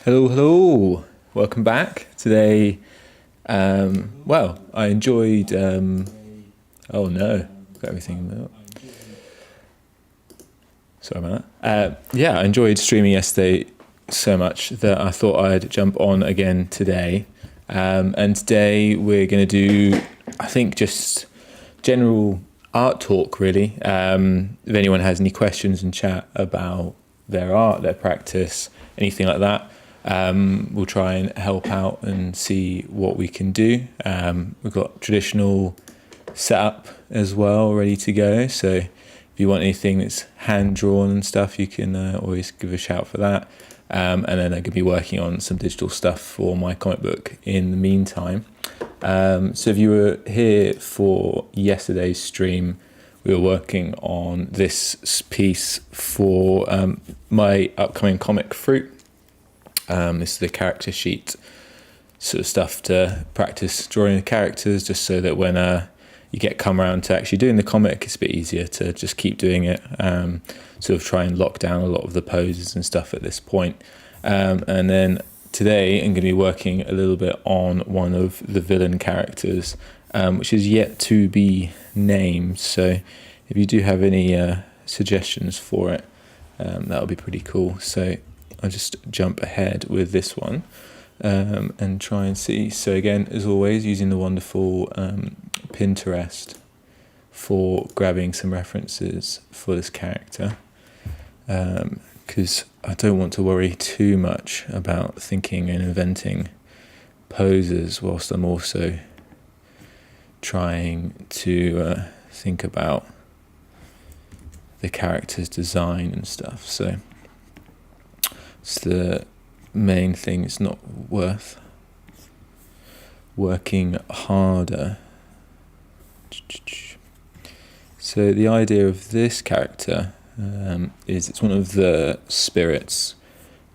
Hello, hello. Welcome back. Today, I enjoyed. Oh no, got everything. Sorry about that. I enjoyed streaming yesterday so much that I thought I'd jump on again today. And today we're going to do, I think, just general art talk, really. If anyone has any questions in chat about their art, their practice, anything like that, we'll try and help out and see what we can do. We've got traditional setup as well, ready to go. So if you want anything that's hand drawn and stuff, you can always give a shout for that. And then I'm going to be working on some digital stuff for my comic book in the meantime. So if you were here for yesterday's stream, we were working on this piece for my upcoming comic Fruit. This is the character sheet sort of stuff to practice drawing the characters, just so that when you come around to actually doing the comic, it's a bit easier to just keep doing it. Sort of try and lock down a lot of the poses and stuff at this point. And then today I'm going to be working a little bit on one of the villain characters, which is yet to be named. So if you do have any suggestions for it, that would be pretty cool. So I'll just jump ahead with this one and try and see. So again, as always, using the wonderful Pinterest for grabbing some references for this character, because I don't want to worry too much about thinking and inventing poses whilst I'm also trying to think about the character's design and stuff. So it's the main thing. It's not worth working harder. So the idea of this character is it's one of the spirits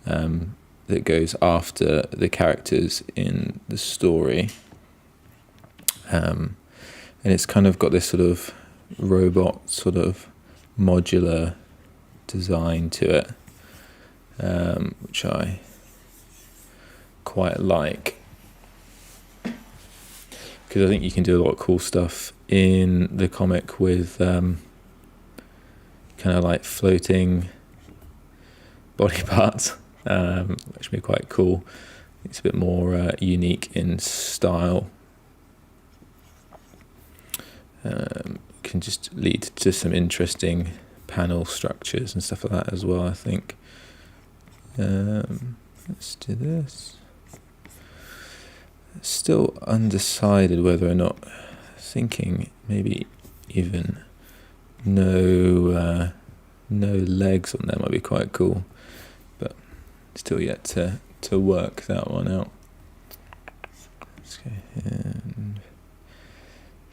that goes after the characters in the story. And it's kind of got this sort of robot, sort of modular design to it. Which I quite like, because I think you can do a lot of cool stuff in the comic with kind of like floating body parts, which would be quite cool. It's a bit more unique in style. Can just lead to some interesting panel structures and stuff like that as well, I think. Let's do this. Still undecided whether or not, thinking maybe even no legs on there might be quite cool, but still yet to work that one out. Let's go and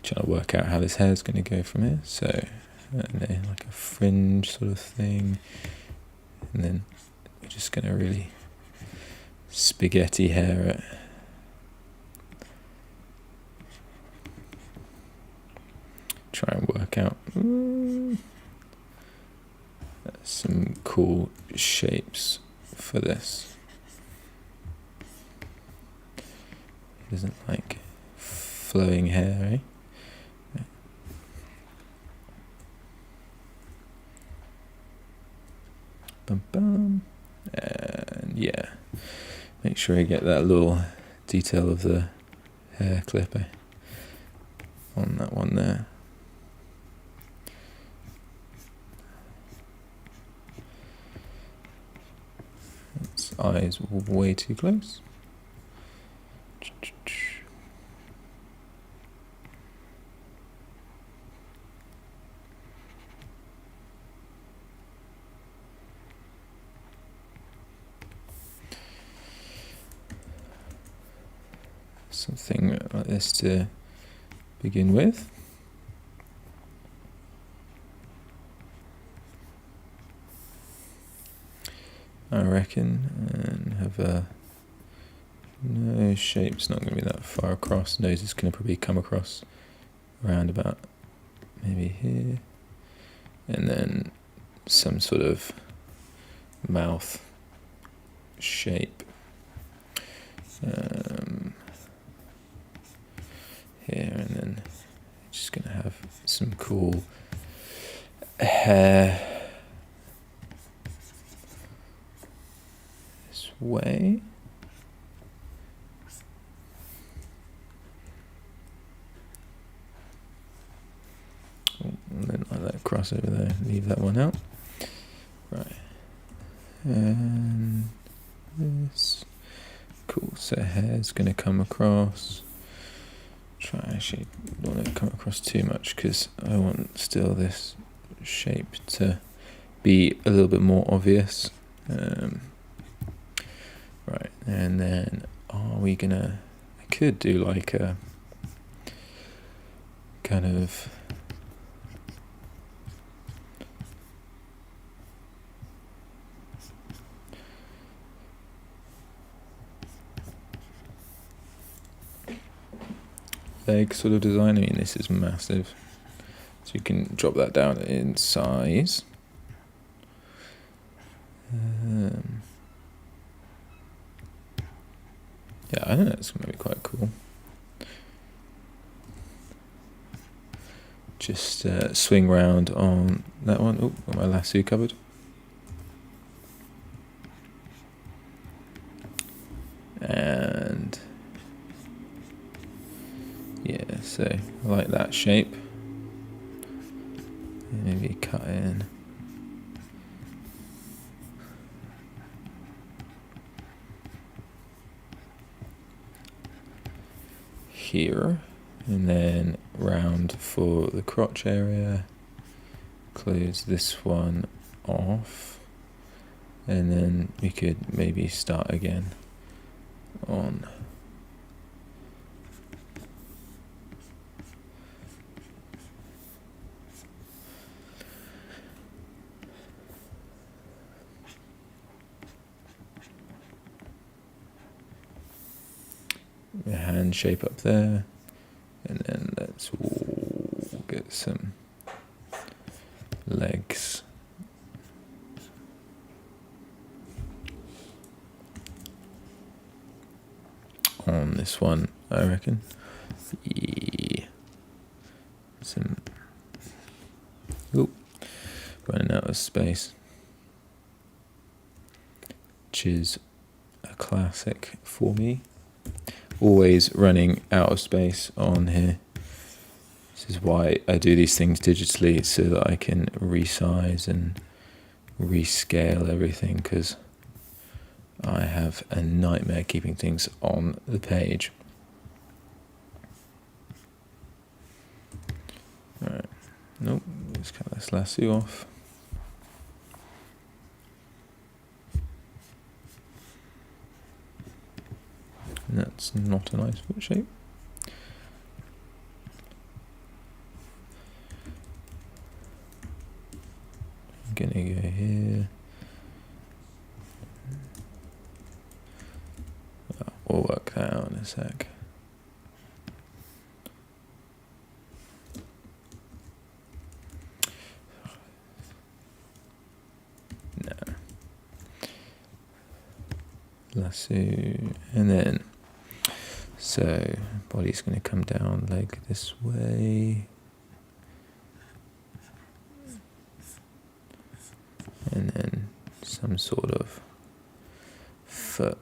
trying to work out how this hair is going to go from here. So I don't know, like a fringe sort of thing, and then we're just going to really spaghetti hair it. Try and work out some cool shapes for this. He doesn't like flowing hair, eh? Bum bum. And yeah, make sure you get that little detail of the hair clipper on that one there. Its eyes way too close. Something like this to begin with. I reckon, and have a no shape's not going to be that far across. Nose is going to probably come across around about maybe here, and then some sort of mouth shape here, and then just gonna have some cool hair this way. And then like that cross over there, leave that one out. Right. And this. Cool, so hair's going to come across. Actually don't want to come across too much because I want still this shape to be a little bit more obvious. Right, and then are we gonna, I could do like a kind of leg sort of design. I mean, this is massive, so you can drop that down in size. Yeah, I think that's going to be quite cool. Just swing round on that one. Oh, got my lasso covered. And yeah, so I like that shape. Maybe cut in. Here, and then round for the crotch area, close this one off, and then we could maybe start again on the hand shape up there, and then let's get some legs. On this one, I reckon. Yeah. Running out of space, which is a classic for me. Always running out of space on here. This is why I do these things digitally, so that I can resize and rescale everything, because I have a nightmare keeping things on the page. Alright, nope, let's cut this lasso off. And that's not a nice foot shape. I'm gonna go here. We'll work that out in a sec. No. Lasso, and then so body's going to come down leg this way, and then some sort of foot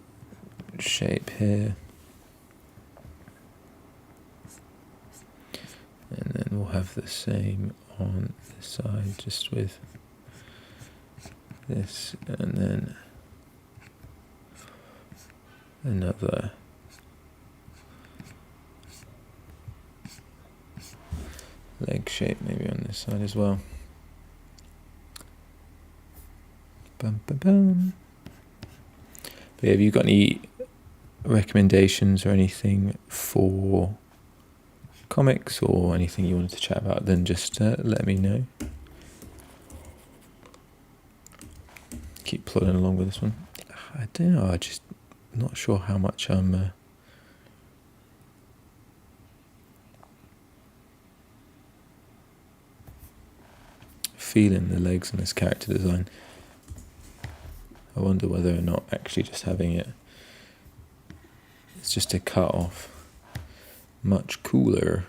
shape here, and then we'll have the same on this side, just with this, and then another leg shape maybe on this side as well. Bum, bum, bum. But have you got any recommendations or anything for comics or anything you wanted to chat about, then just let me know. Keep plodding along with this one. I don't know, I just not sure how much I'm feeling the legs in this character design. I wonder whether or not actually just having it It's just a cut off. Much cooler.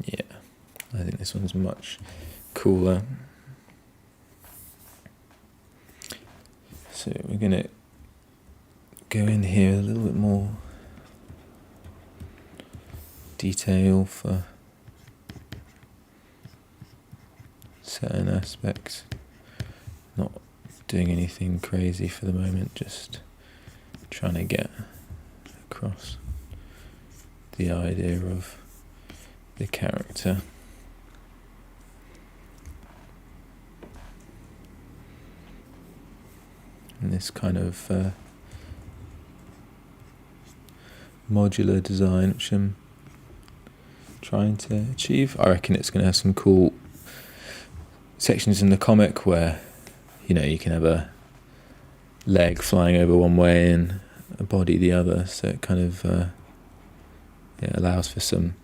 Yeah, I think this one's much cooler. So we're going to go in here a little bit more detail for certain aspects. Not doing anything crazy for the moment, just trying to get across the idea of the character. And this kind of modular design which I'm trying to achieve. I reckon it's going to have some cool sections in the comic where, you know, you can have a leg flying over one way and a body the other, so it kind of allows for some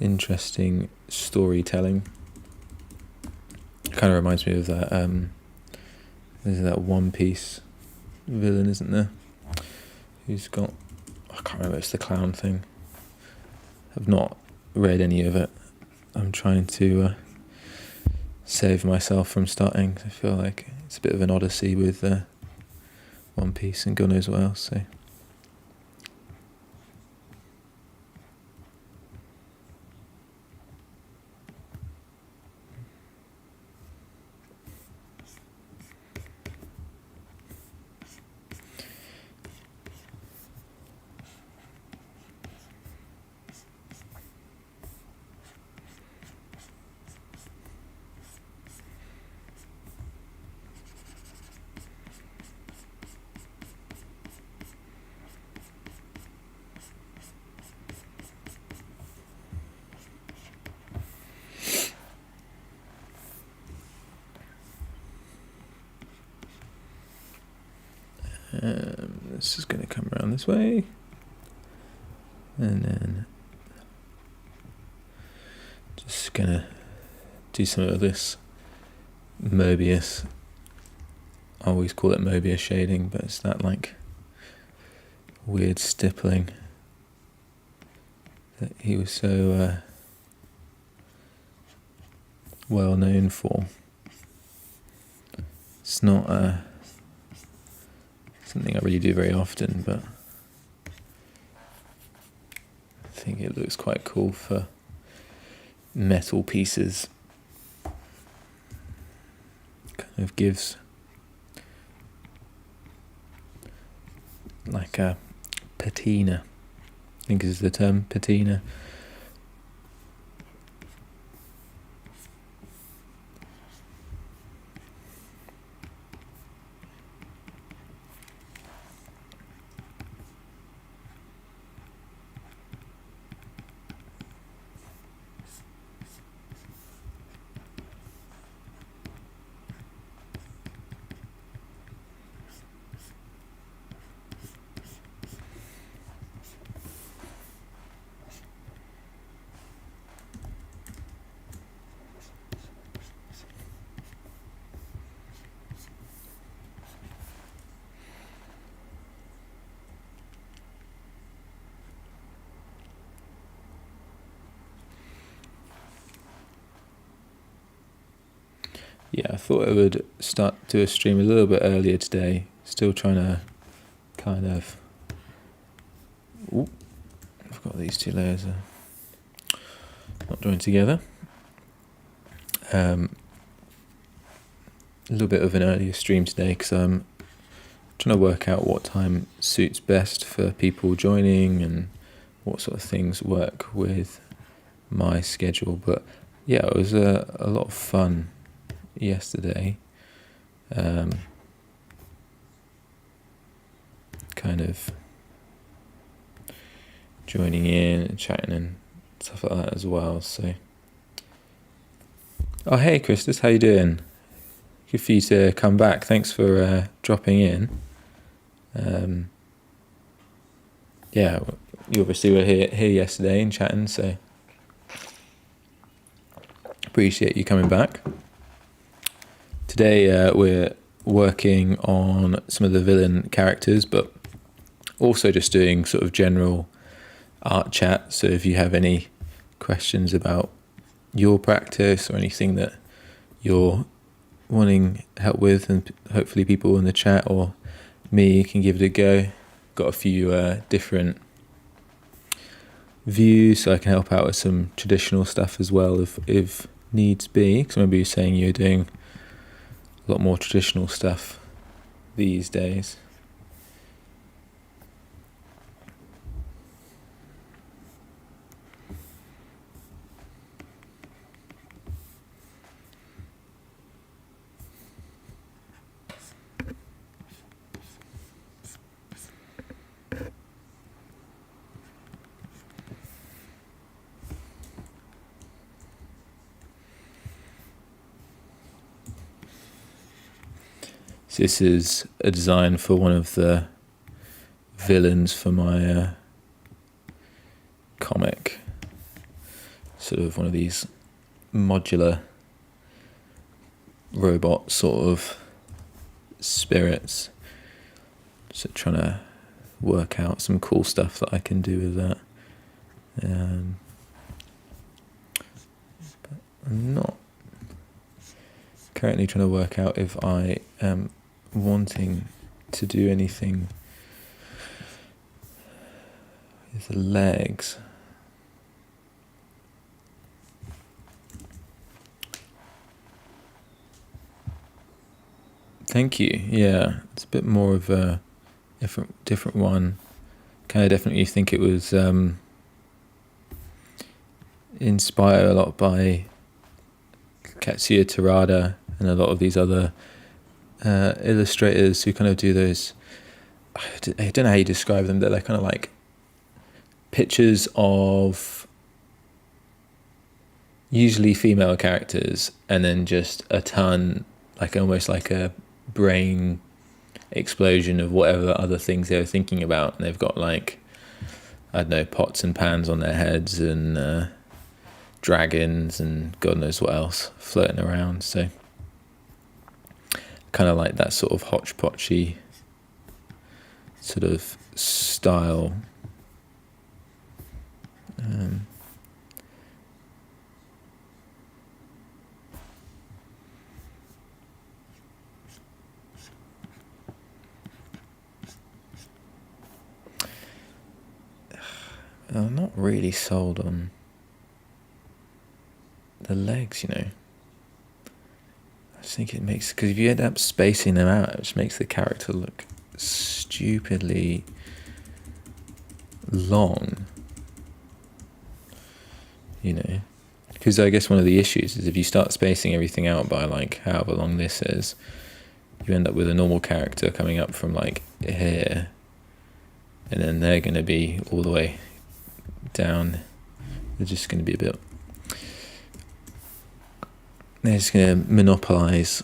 interesting storytelling. It kind of reminds me of that there's that One Piece villain, isn't there, who's got, I can't remember, it's the clown thing. I've not read any of it. I'm trying to save myself from starting. I feel like it's a bit of an odyssey with One Piece and God knows what else. So this is going to come around this way, and then just going to do some of this Mobius. I always call it Mobius shading, but it's that like weird stippling that he was so well known for. It's not something I really do very often, but I think it looks quite cool for metal pieces. Kind of gives like a patina, I think is the term, patina. Yeah, I thought I would start to a stream a little bit earlier today. Still trying to kind of... Ooh, I've got these two layers not joined together. A little bit of an earlier stream today because I'm trying to work out what time suits best for people joining and what sort of things work with my schedule. But yeah, it was a lot of fun yesterday, kind of joining in and chatting and stuff like that as well. So, oh hey Christus, how you doing? Good for you to come back. Thanks for dropping in. Yeah, you obviously were here yesterday and chatting, so appreciate you coming back. Today we're working on some of the villain characters, but also just doing sort of general art chat. So if you have any questions about your practice or anything that you're wanting help with, and hopefully people in the chat or me can give it a go. Got a few different views, so I can help out with some traditional stuff as well if needs be. Because I remember you saying you're doing a lot more traditional stuff these days. So this is a design for one of the villains for my comic. Sort of one of these modular robot sort of spirits. So trying to work out some cool stuff that I can do with that. But I'm not currently trying to work out if I am wanting to do anything with the legs. Thank you. Yeah, it's a bit more of a different one. Kind of definitely think it was inspired a lot by Katsuya Terada and a lot of these other illustrators who kind of do those. I don't know how you describe them. They're kind of like pictures of usually female characters, and then just a ton, like almost like a brain explosion of whatever other things they were thinking about. And they've got like, I don't know, pots and pans on their heads and dragons and God knows what else floating around. So kind of like that sort of hodgepodgey sort of style. I'm not really sold on the legs, you know. I just think it makes, because if you end up spacing them out, it just makes the character look stupidly long, you know. Because I guess one of the issues is if you start spacing everything out by like however long this is, you end up with a normal character coming up from like here, and then they're going to be all the way down. They're just going to be a bit, they're just going to monopolize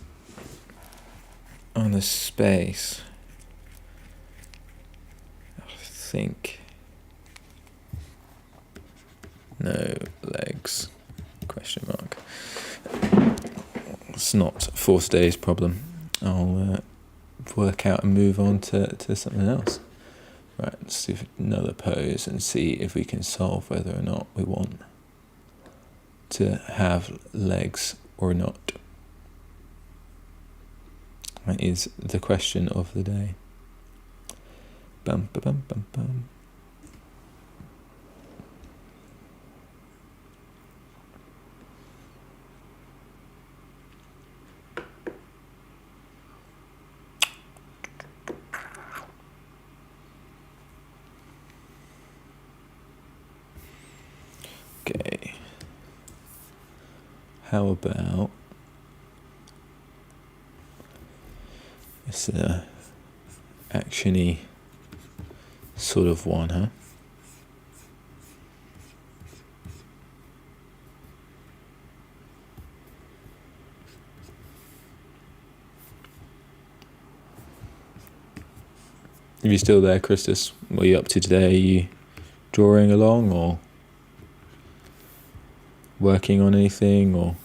on the space. I think no legs, question mark. It's not for today's problem. I'll work out and move on to something else. Right, let's do another pose and see if we can solve whether or not we want to have legs or not. That is the question of the day. Bum, ba, bum, bum, bum. Okay. How about it's a action-y sort of one, huh? Are you still there, Christus? What are you up to today? Are you drawing along or working on anything or?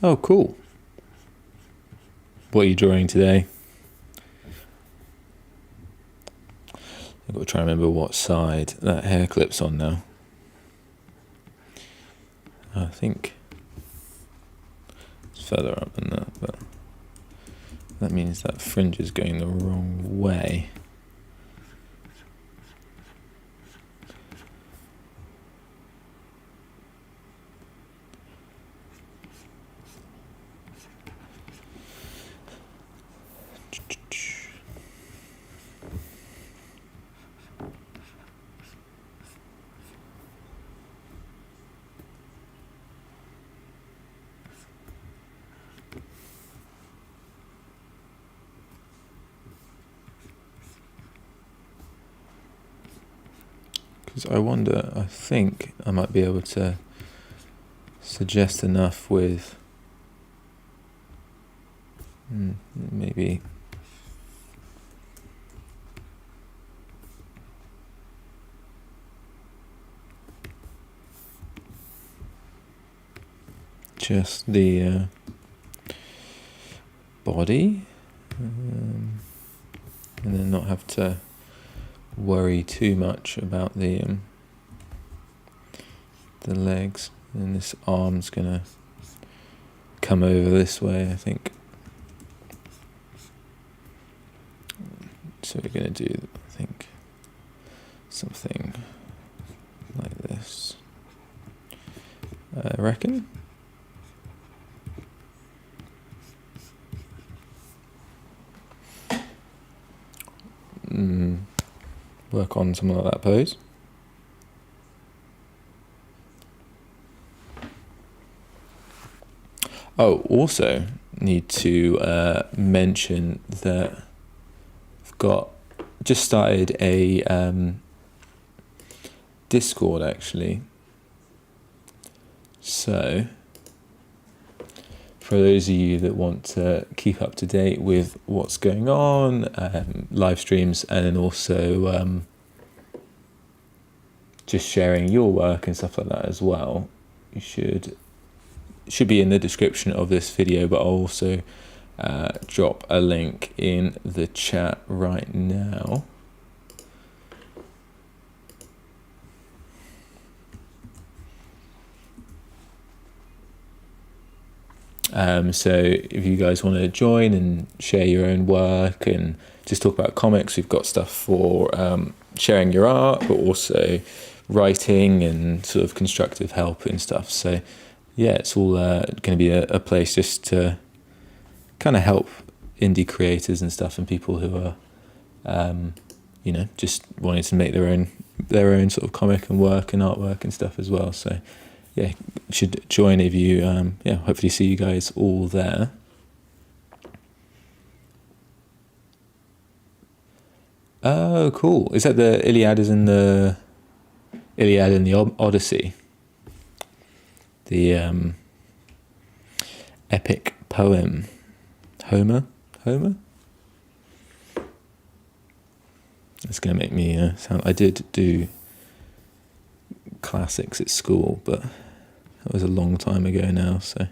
Oh, cool. What are you drawing today? I've got to try and remember what side that hair clip's on now. I think it's further up than that, but that means that fringe is going the wrong way. Because I think I might be able to suggest enough with maybe just the body, and then not have to worry too much about the legs. And this arm's gonna come over this way, I think. So we're gonna do, I think, something like this. I reckon. Work on something like that pose. Oh, also need to mention that I've just started a Discord actually. So for those of you that want to keep up to date with what's going on, live streams, and then also just sharing your work and stuff like that as well, you should be in the description of this video, but I'll also drop a link in the chat right now. So if you guys want to join and share your own work and just talk about comics, we've got stuff for sharing your art, but also writing and sort of constructive help and stuff. So yeah, it's all going to be a place just to kind of help indie creators and stuff, and people who are just wanting to make their own sort of comic and work and artwork and stuff as well. So yeah, you should join if you hopefully see you guys all there. Oh, cool. Is that the Iliad and the Odyssey? The epic poem. Homer? It's going to make me sound... I did do classics at school, but that was a long time ago now, so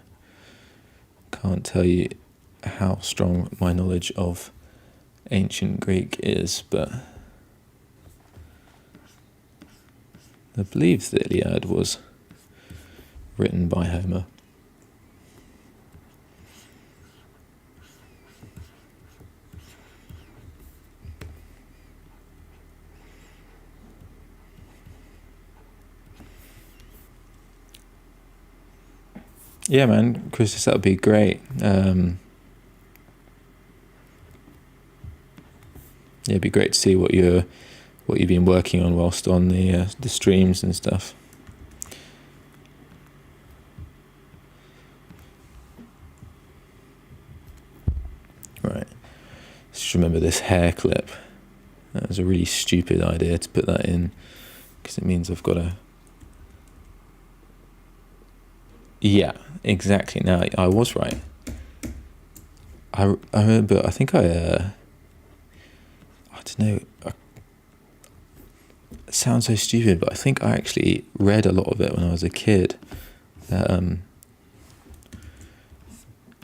can't tell you how strong my knowledge of ancient Greek is, but I believe the Iliad was written by Homer. Yeah, man, Chris, that would be great. Yeah, it'd be great to see what you've been working on whilst on the streams and stuff. Right. Just remember this hair clip. That was a really stupid idea to put that in, because it means I've got to. Yeah, exactly. Now I was right. I remember. I think I don't know. It sounds so stupid, but I think I actually read a lot of it when I was a kid, or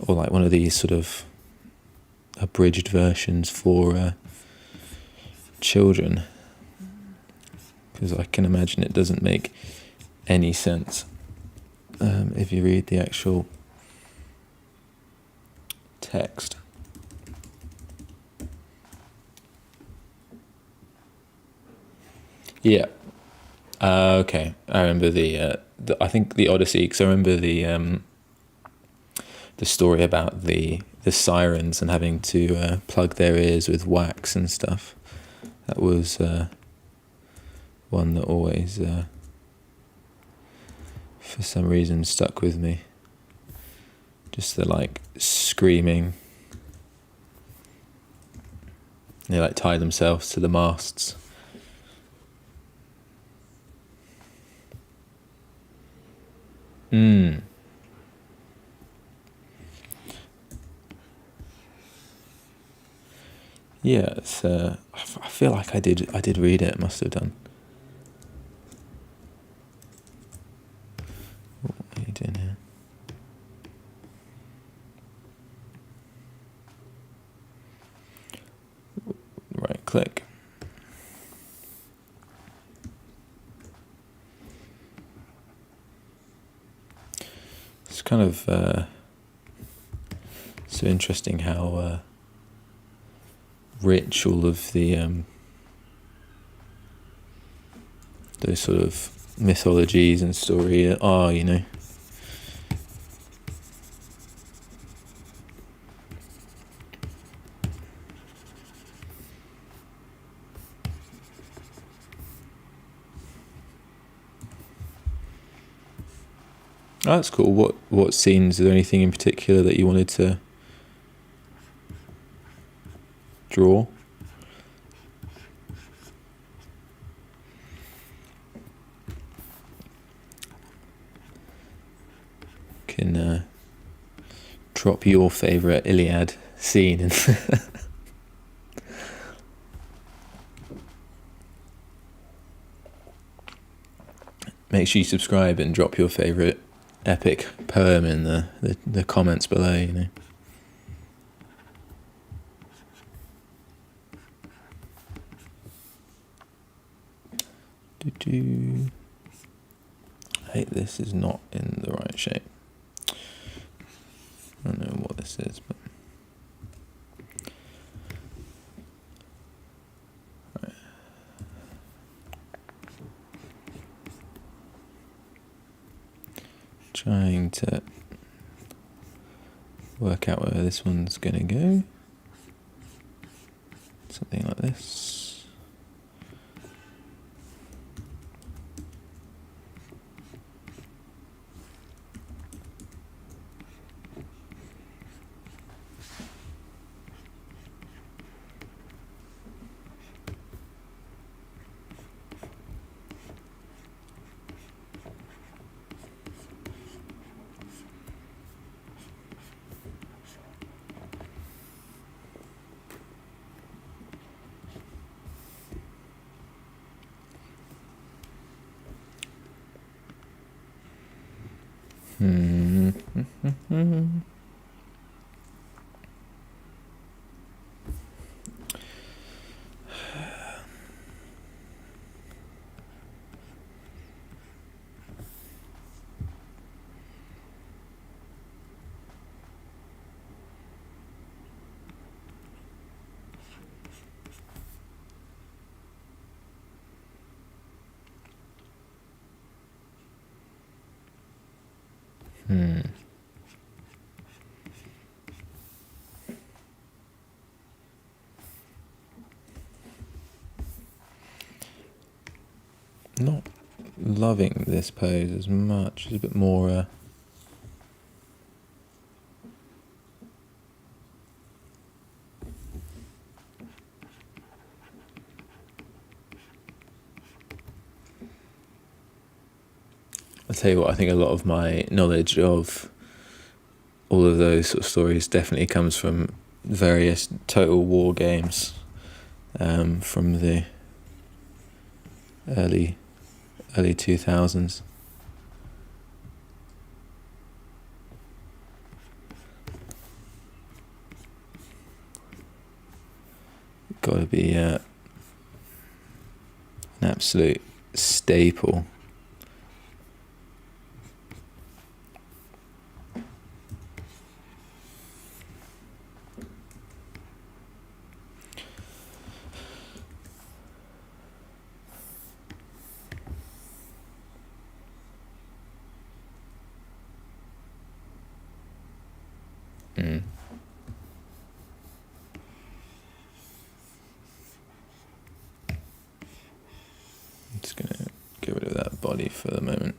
like one of these sort of abridged versions for children, because I can imagine it doesn't make any sense if you read the actual text. Yeah. Okay. I remember I think the Odyssey, because I remember the story about the sirens and having to plug their ears with wax and stuff. That was one that always, for some reason, stuck with me. Just the like screaming. They like tie themselves to the masts. Yeah, it's. I feel like I did read it. Must have done. What are you doing here? Right click. It's kind of so interesting how rich all of the those sort of mythologies and story are, you know. Oh, that's cool. What scenes? Is there anything in particular that you wanted to draw? Can drop your favourite Iliad scene and make sure you subscribe and drop your favourite epic poem in the comments below, you know. Hey, this is not in the right shape. I don't know what this is, but right. Trying to work out where this one's gonna go. Something like this. not loving this pose as much. It's a bit more I'll tell you what, I think a lot of my knowledge of all of those sort of stories definitely comes from various Total War games from the early 2000s. Got to be an absolute staple. I'm just going to get rid of that body for the moment.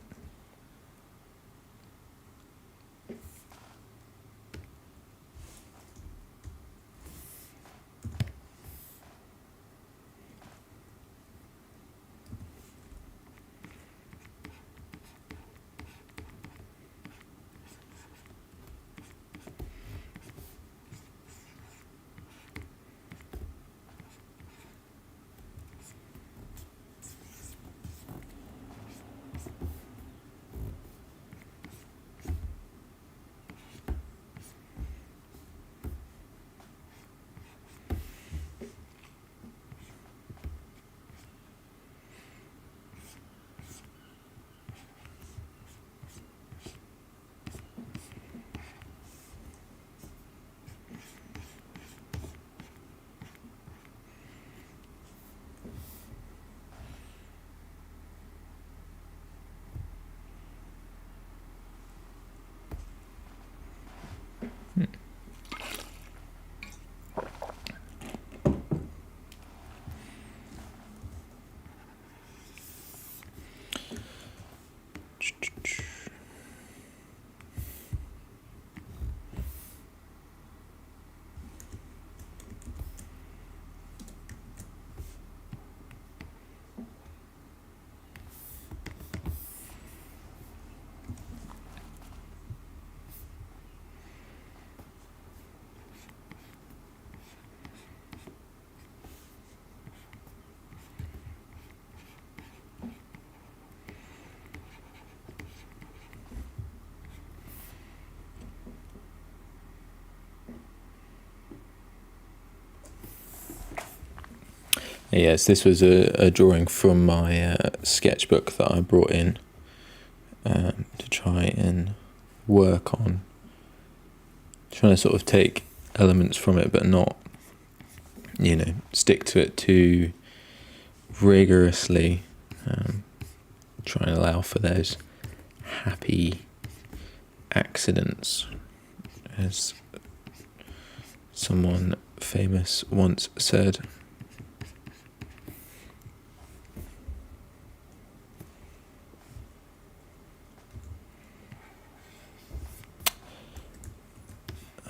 Yes, this was a drawing from my sketchbook that I brought in to try and work on. Trying to sort of take elements from it, but not, stick to it too rigorously. Try and allow for those happy accidents, as someone famous once said.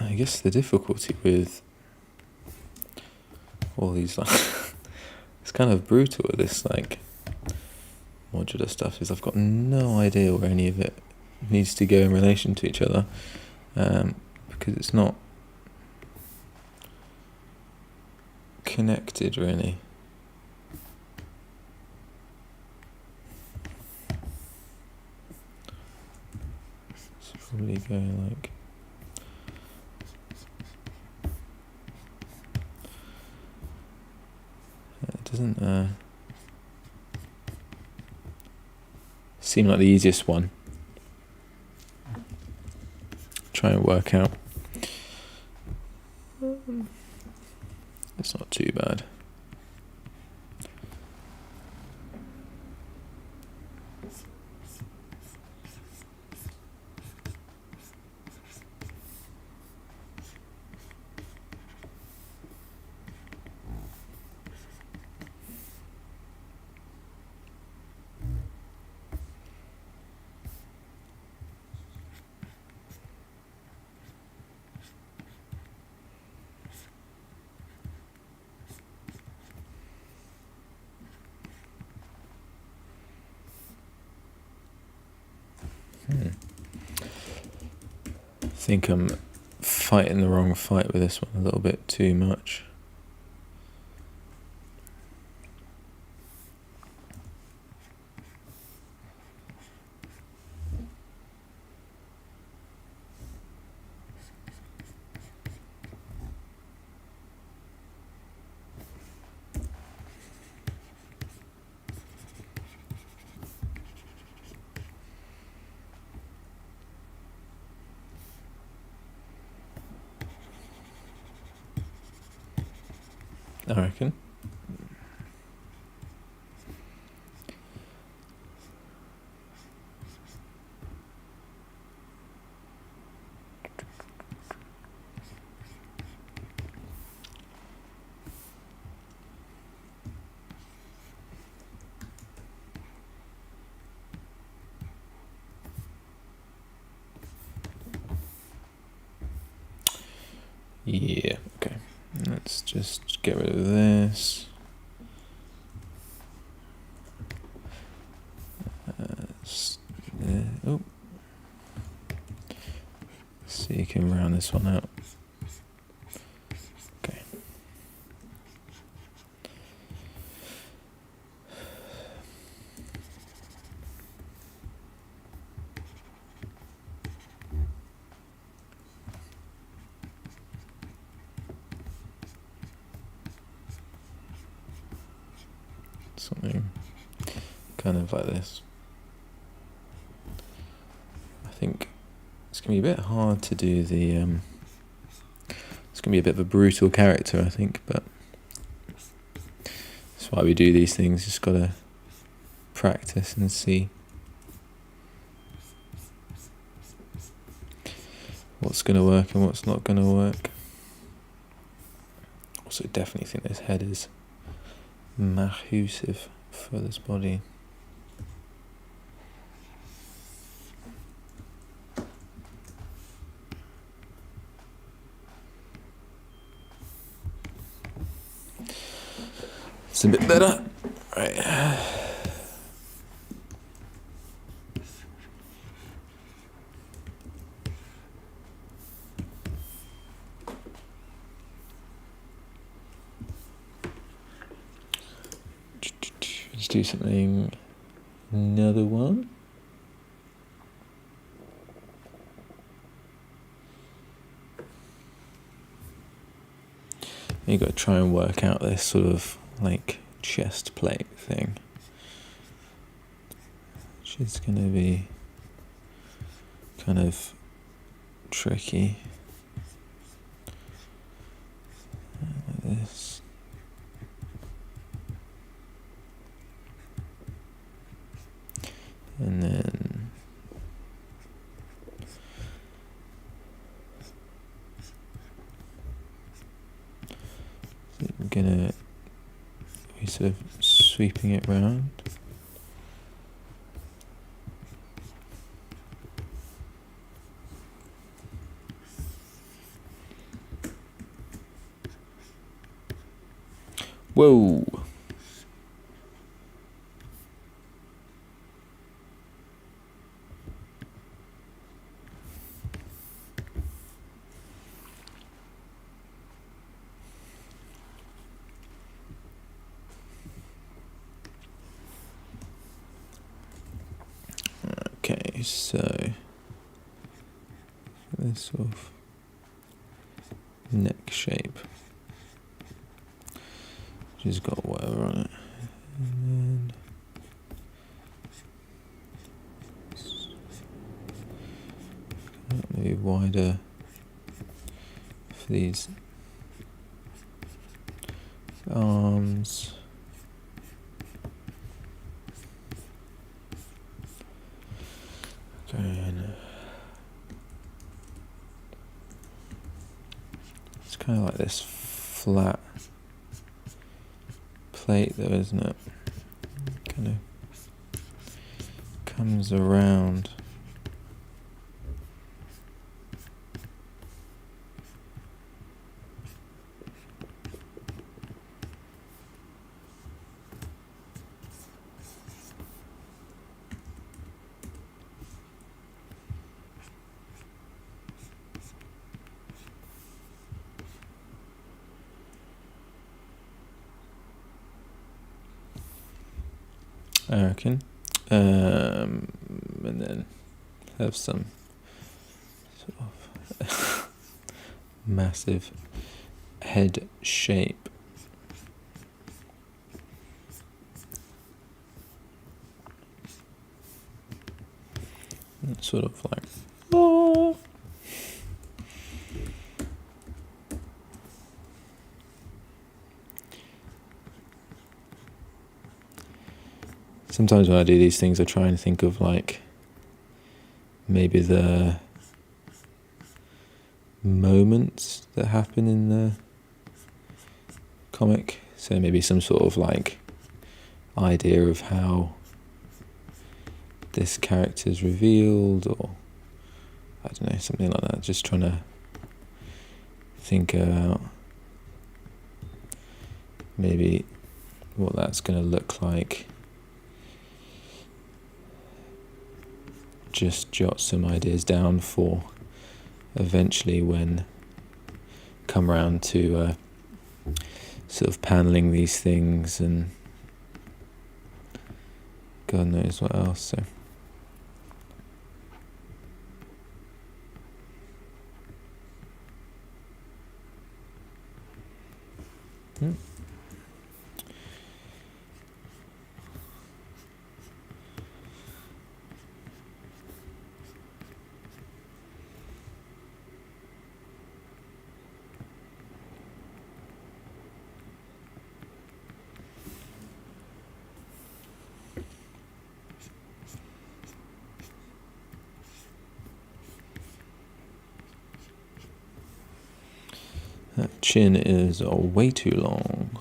I guess the difficulty with all these, it's kind of brutal with this, modular stuff, is I've got no idea where any of it needs to go in relation to each other, because it's not connected, really. It's probably going it doesn't seem like the easiest one. Try and work out. It's not too bad. I think I'm fighting the wrong fight with this one a little bit too much. I reckon. Yeah, okay. Let's just get rid of this. Oh. So you can round this one out. Okay. Something kind of like this. I think it's going to be a bit hard to do the... it's going to be a bit of a brutal character, I think, but that's why we do these things. Just got to practice and see what's going to work and what's not going to work. Also, definitely think this head is massive for this body. It's a bit better. Right. Let's do something, another one. You've got to try and work out this sort of like chest plate thing, which is going to be kind of tricky. Like this. And then I'm gonna be sort of sweeping it round. Whoa. Okay, so this sort of neck shape, just got whatever on it, and then maybe wider for these arms. And it's kind of like this flat plate though, isn't it? Kind of comes around. I reckon. And then have some sort of massive head shape. Sort of like, oh. Sometimes when I do these things, I try and think of like maybe the moments that happen in the comic. So maybe some sort of like idea of how this character's revealed, or I don't know, something like that. Just trying to think about maybe what that's going to look like. Just jot some ideas down for eventually when come around to sort of paneling these things and God knows what else. So that chin is way too long.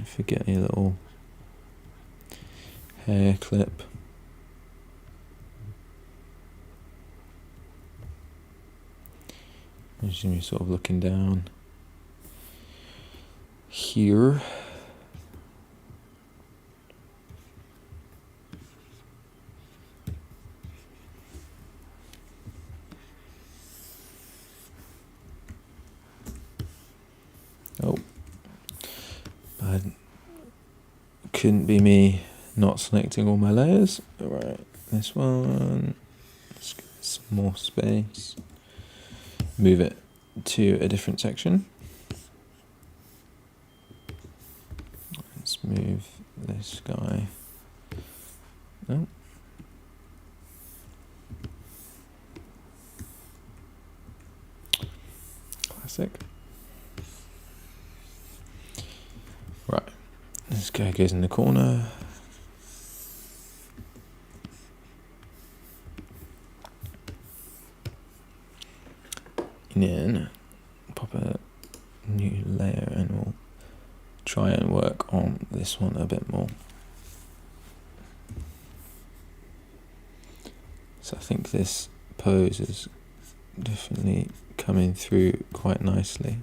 Forget a little hair clip. I'm just going to be sort of looking down here. Oh, but couldn't be me not selecting all my layers. Alright, this one. Let's give it some more space. Move it to a different section. Let's move this guy. Oh. Classic. Right, this guy goes in the corner. And then pop a new layer and we'll try and work on this one a bit more. So I think this pose is definitely coming through quite nicely.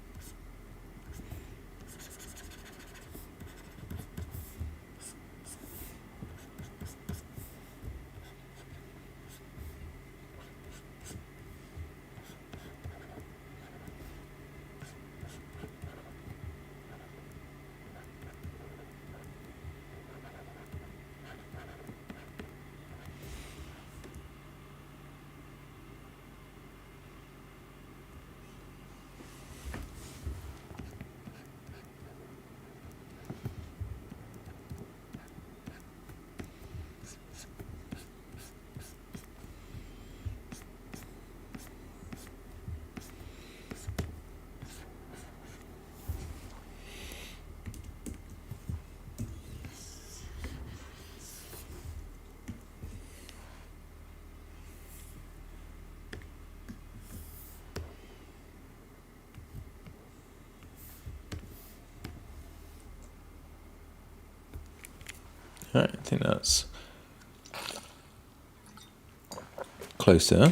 Alright, I think that's closer.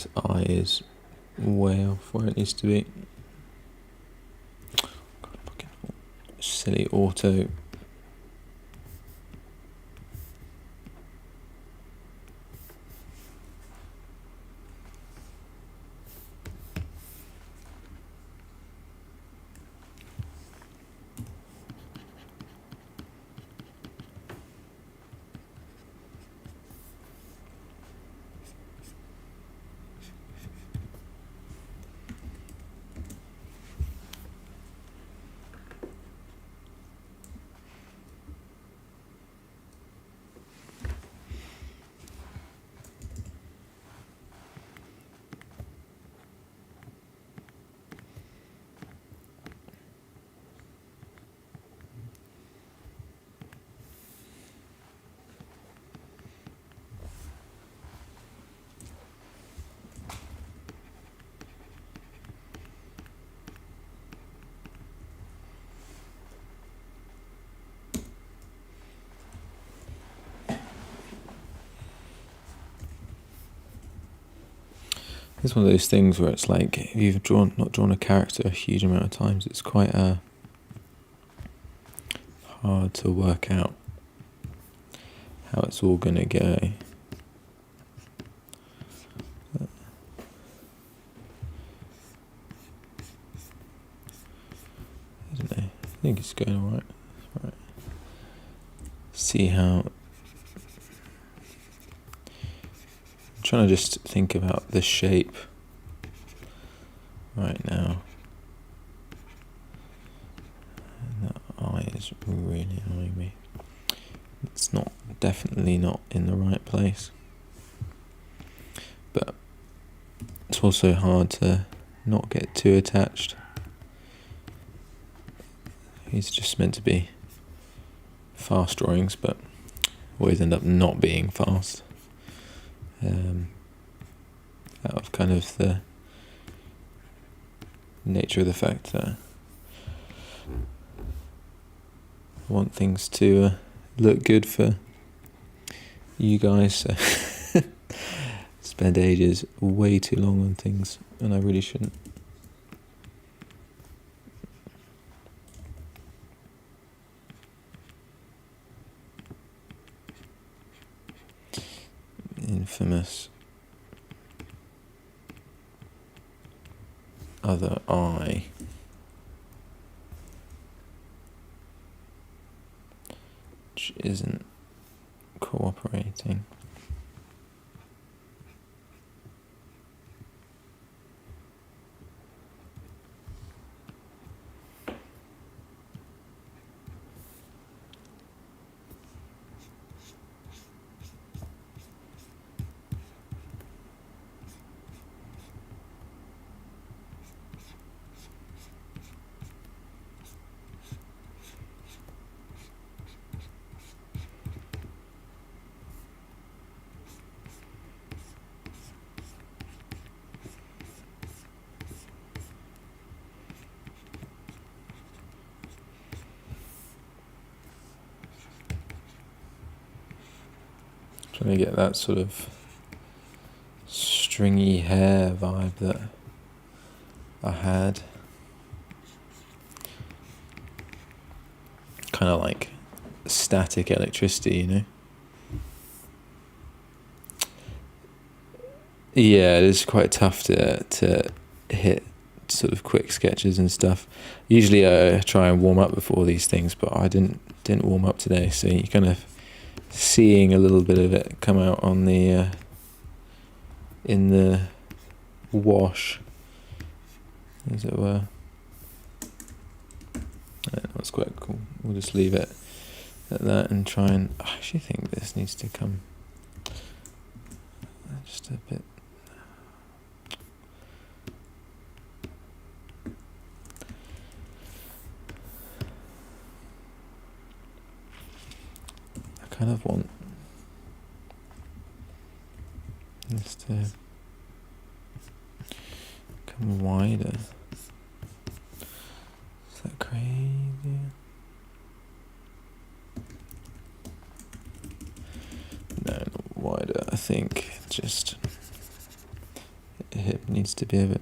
this eye is way off where it needs to be. God, fucking silly auto. It's one of those things where it's like, if you've not drawn a character a huge amount of times, it's quite hard to work out how it's all going to go. I don't know, I think it's going alright. Right. See how... I'm trying to just think about the shape right now. And that eye is really annoying me. It's definitely not in the right place. But it's also hard to not get too attached. These are just meant to be fast drawings, but always end up not being fast. Out of kind of the nature of the fact that I want things to look good for you guys, so spend ages way too long on things, and I really shouldn't. Infamous other eye. Which isn't cooperating. Trying to get that sort of stringy hair vibe that I had. Kind of like static electricity, you know? Yeah, it is quite tough to hit sort of quick sketches and stuff. Usually I try and warm up before these things, but I didn't warm up today, so you kind of seeing a little bit of it come out on the in the wash, as it were. That's quite cool. We'll just leave it at that and try and... I actually think this needs to come just a bit... I kind of want this to come wider. Is that crazy? No, not wider. I think just hip needs to be a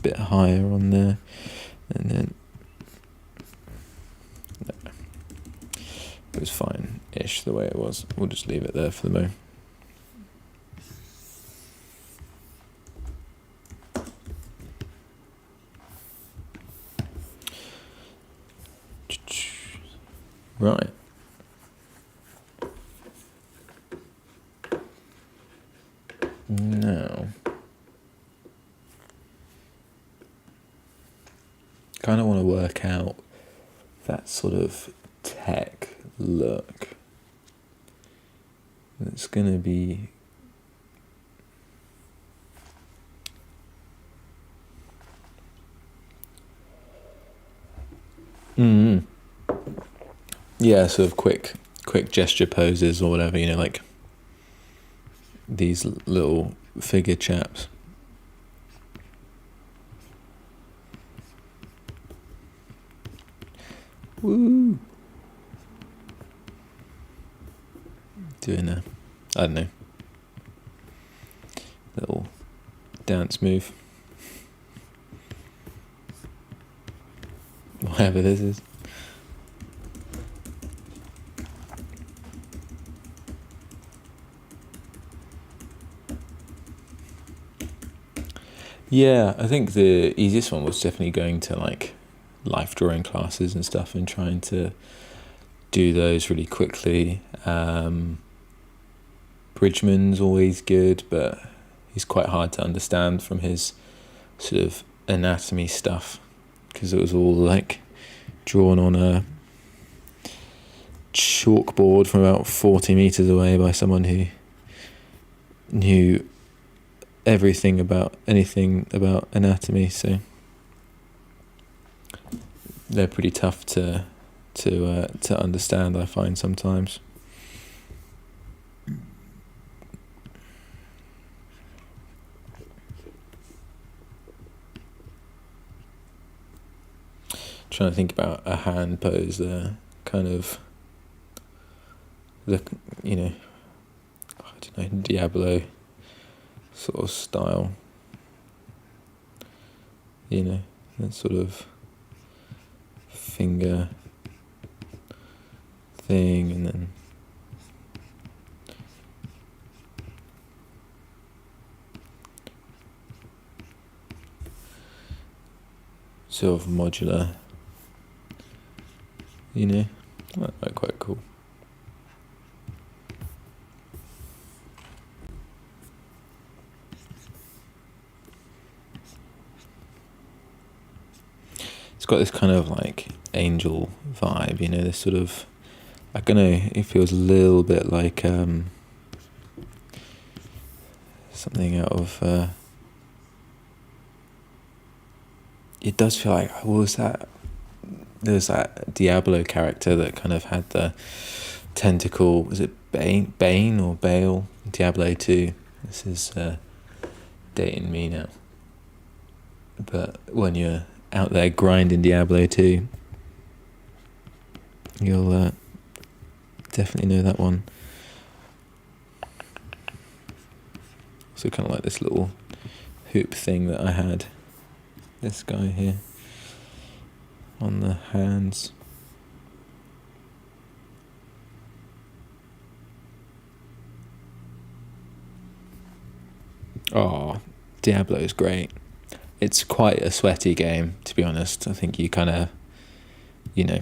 bit higher on there, and then no, it was fine-ish the way it was. We'll just leave it there for the moment. Right. Now, kind of want to work out that sort of tech look. It's going to be yeah, sort of quick gesture poses or whatever, you know, like these little figure chaps. Woo! Doing a, I don't know, little dance move. Whatever this is. Yeah, I think the easiest one was definitely going to like life drawing classes and stuff and trying to do those really quickly. Bridgman's always good, but he's quite hard to understand from his sort of anatomy stuff because it was all like drawn on a chalkboard from about 40 meters away by someone who knew anything about anatomy, so they're pretty tough to understand, I find sometimes. Trying to think about a hand pose there, kind of the, you know, I don't know, Diablo sort of style, you know, that sort of finger thing, and then sort of modular, you know, that might be quite cool. It's got this kind of like angel vibe, you know, this sort of, I don't know, it feels a little bit like something out of, it does feel like, what was that? There was that Diablo character that kind of had the tentacle, was it Bane or Bale? Diablo 2. This is dating me now. But when you're out there grinding Diablo 2, you'll definitely know that one. So kind of like this little hoop thing that I had, this guy here on the hands. Oh, Diablo is great. It's quite a sweaty game, to be honest. I think you kind of, you know,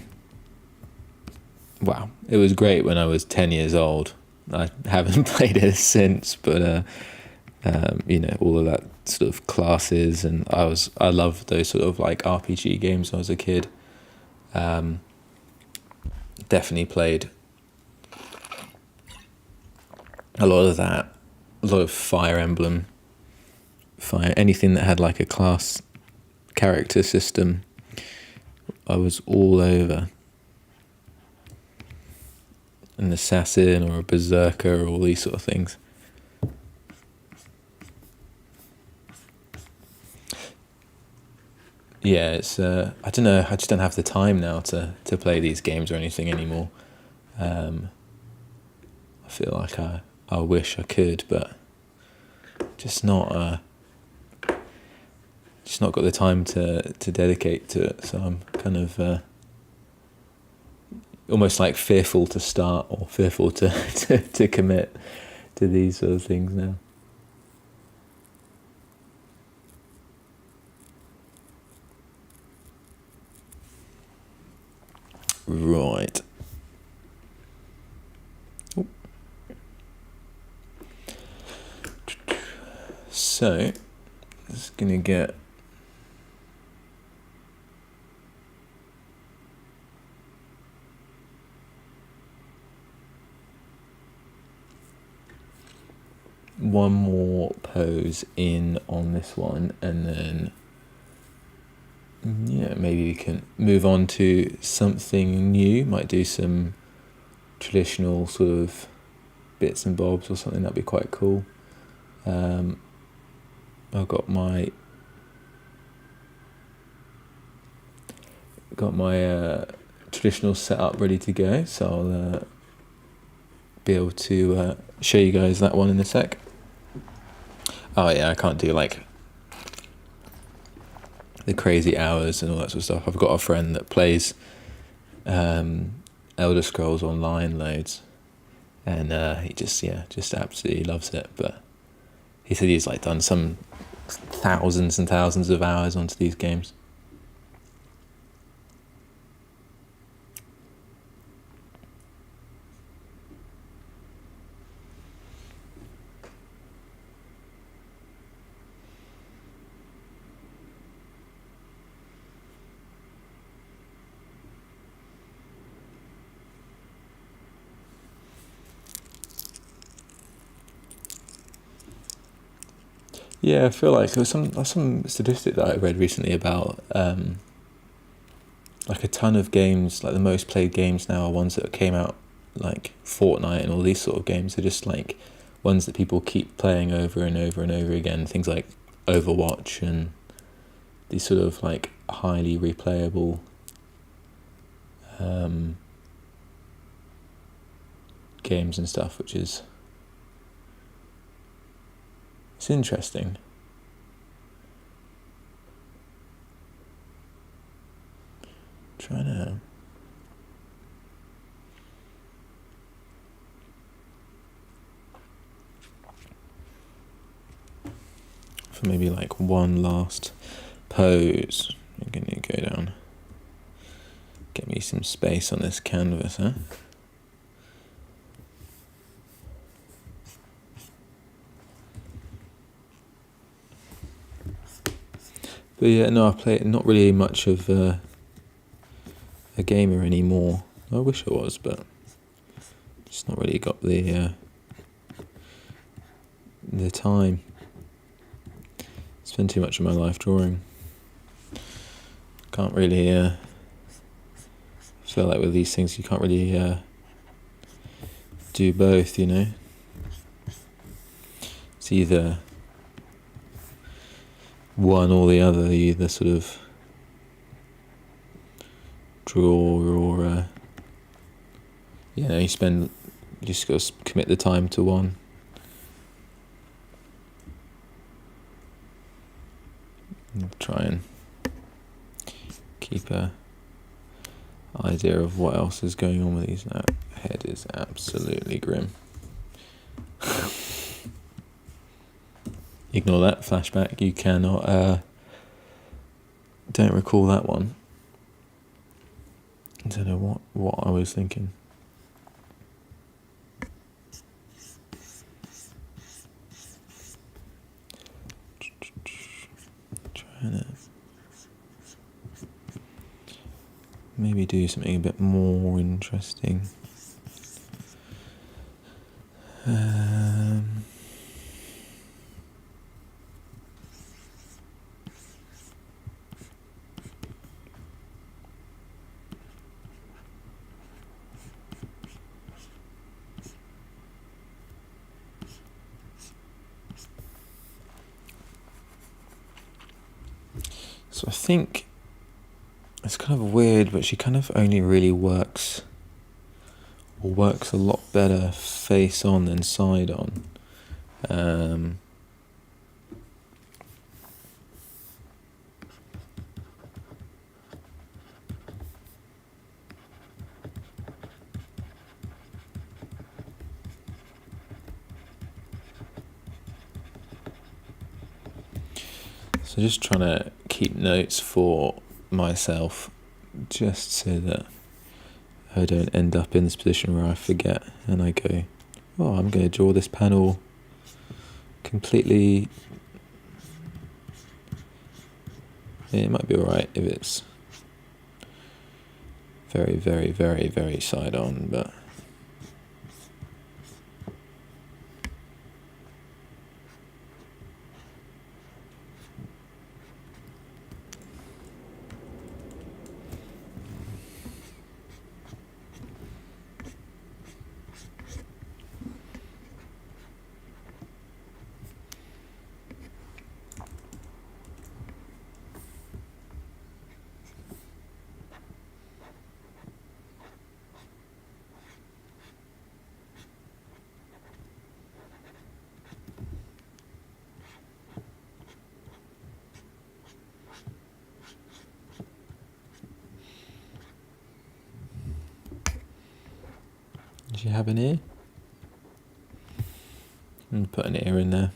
wow. It was great when I was 10 years old. I haven't played it since, but, you know, all of that sort of classes, and I loved those sort of like RPG games when I was a kid. Definitely played a lot of that, a lot of Fire Emblem, anything that had like a class character system, I was all over. An assassin or a berserker, all these sort of things. Yeah, it's I don't know, I just don't have the time now to play these games or anything anymore. I feel like I wish I could, but just not got the time to dedicate to it. So I'm kind of almost like fearful to start, or fearful to commit to these sort of things now. Right. So, just gonna get one more pose in on this one, and then maybe we can move on to something new. Might do some traditional sort of bits and bobs or something. That'd be quite cool. I've got my traditional setup ready to go, so I'll be able to show you guys that one in a sec. Oh yeah, I can't do like the crazy hours and all that sort of stuff. I've got a friend that plays Elder Scrolls Online loads, and he just absolutely loves it. But he said he's like done some thousands and thousands of hours onto these games. Yeah, I feel like there was some statistic that I read recently about like a ton of games, like the most played games now are ones that came out like Fortnite and all these sort of games. They're just like ones that people keep playing over and over and over again. Things like Overwatch and these sort of like highly replayable games and stuff, which is it's interesting. Trying to for maybe like one last pose. I'm gonna go down. Get me some space on this canvas, huh? But yeah, no, I play not really much of a gamer anymore. I wish I was, but just not really got the time. Spend too much of my life drawing. Can't really feel like with these things you can't really do both, you know. It's either one or the other. You either sort of draw or you just got to commit the time to one. I'll try and keep a idea of what else is going on with these. That head is absolutely grim. Ignore that flashback. You cannot don't recall that one. I don't know what I was thinking. Trying to maybe do something a bit more interesting. So I think it's kind of weird, but she kind of only really works a lot better face on than side on. So just trying to keep notes for myself, just so that I don't end up in this position where I forget and I go, oh, I'm going to draw this panel completely. It might be alright if it's very, very, very, very side on, but do you have an ear? And put an ear in there.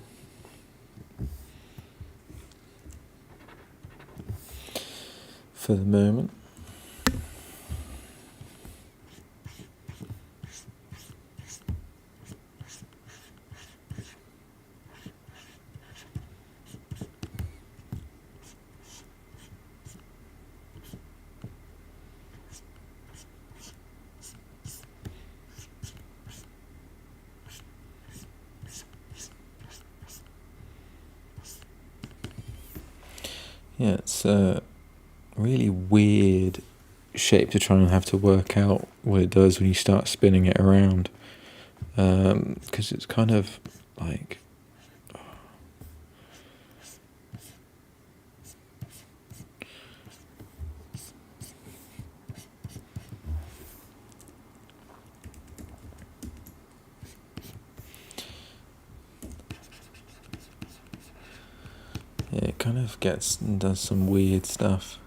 For the moment. Yeah, it's a really weird shape to try and have to work out what it does when you start spinning it around. Because it's kind of like... it kind of gets and does some weird stuff.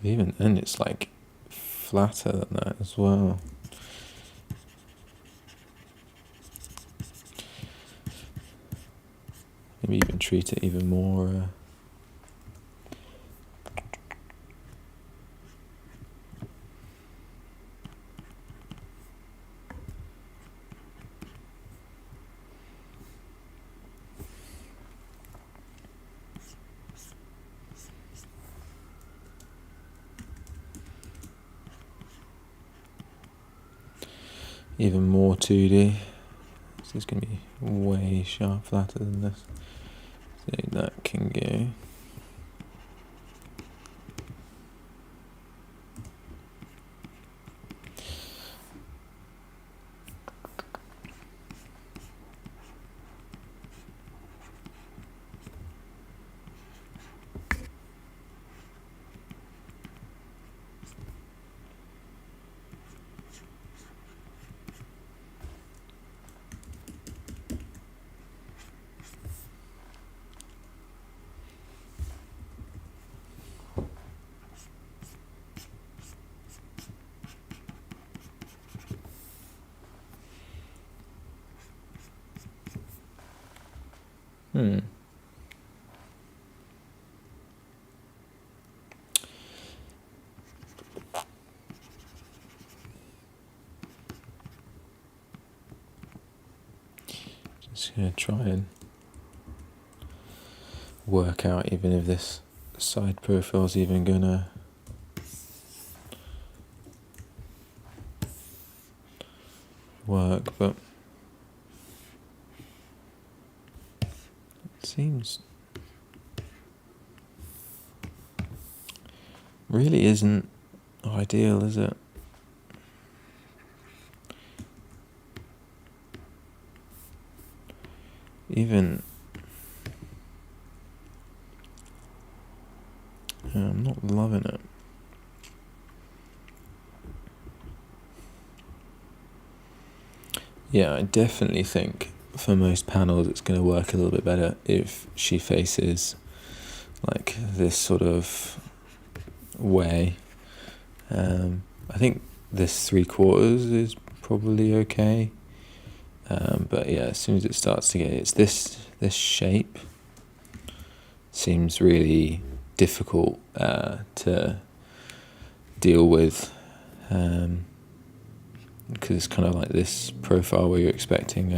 Even then, it's like flatter than that as well. Maybe even treat it even more. Even more 2D. This is going to be way flatter than this. So that can go. Just going to try and work out even if this side profile is even going to work, but it seems really isn't ideal, is it? Even I'm not loving it. Yeah, I definitely think for most panels it's going to work a little bit better if she faces like this sort of way. I think this 3/4 is probably okay. But yeah, as soon as it starts to get, it's this shape seems really difficult to deal with, because it's kind of like this profile where you're expecting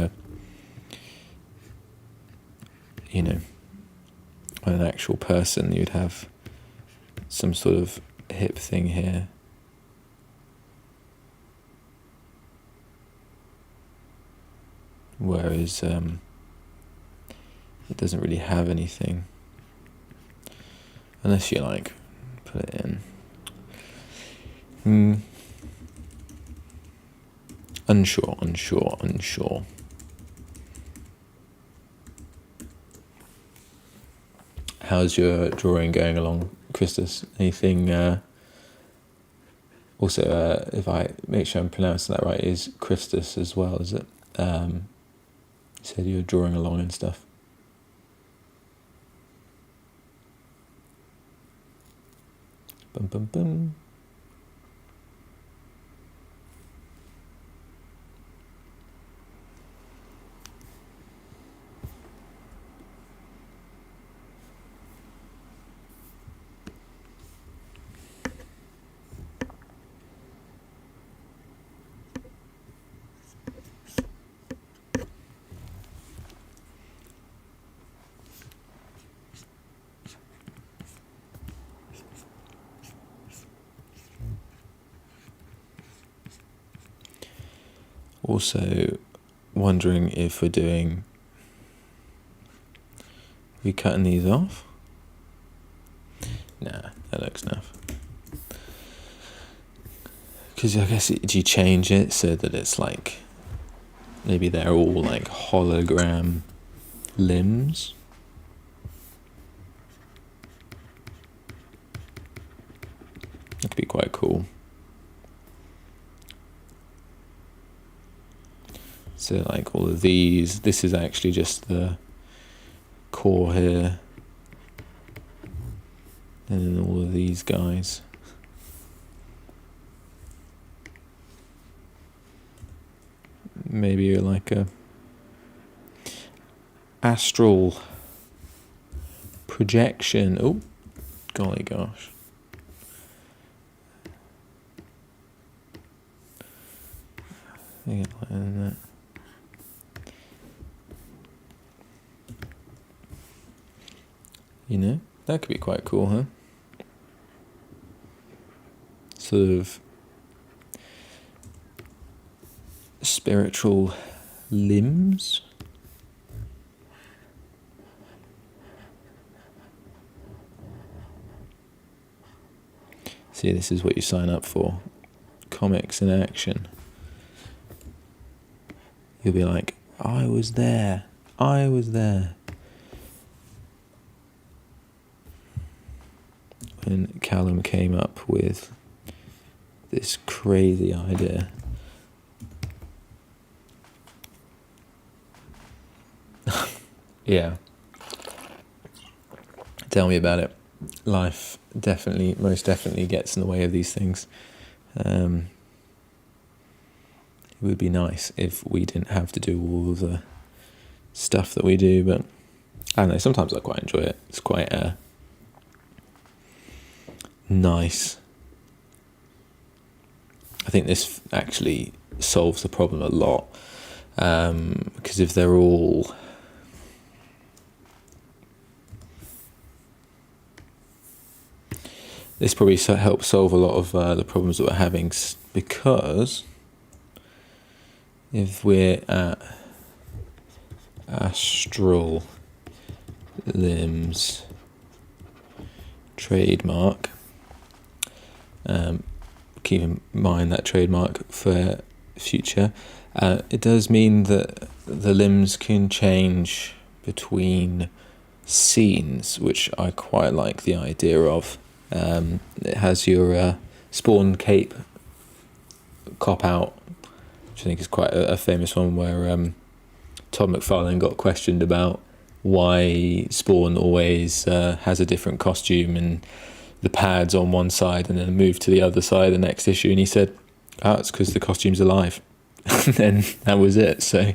an actual person. You'd have some sort of hip thing here. Whereas it doesn't really have anything. Unless you like put it in. Unsure. How's your drawing going along, Christus? Anything? Also, if I make sure I'm pronouncing that right, is Christus as well, is it? You said you were drawing along and stuff. Bum bum bum. Also, wondering if we're cutting these off? Nah, that looks enough. Because I guess do you change it so that it's like, maybe they're all like hologram limbs? That could be quite cool. So like all of these, this is actually just the core here. And then all of these guys. Maybe like a astral projection. Oh, golly gosh. Like that. That could be quite cool, huh? Sort of spiritual limbs. See, this is what you sign up for. Comics in action. You'll be like, I was there. When Callum came up with this crazy idea. Yeah. Tell me about it. Life most definitely gets in the way of these things. It would be nice if we didn't have to do all of the stuff that we do, but I don't know, sometimes I quite enjoy it. It's quite nice. I think this actually solves the problem a lot, because if they're all this probably helps solve a lot of the problems that we're having, because if we're at astral limbs trademark, keep in mind that trademark for future. It does mean that the limbs can change between scenes, which I quite like the idea of. It has your Spawn cape cop out, which I think is quite a famous one, where Todd McFarlane got questioned about why Spawn always has a different costume and the pads on one side and then move to the other side the next issue, and he said, it's because the costume's alive. And then that was it. So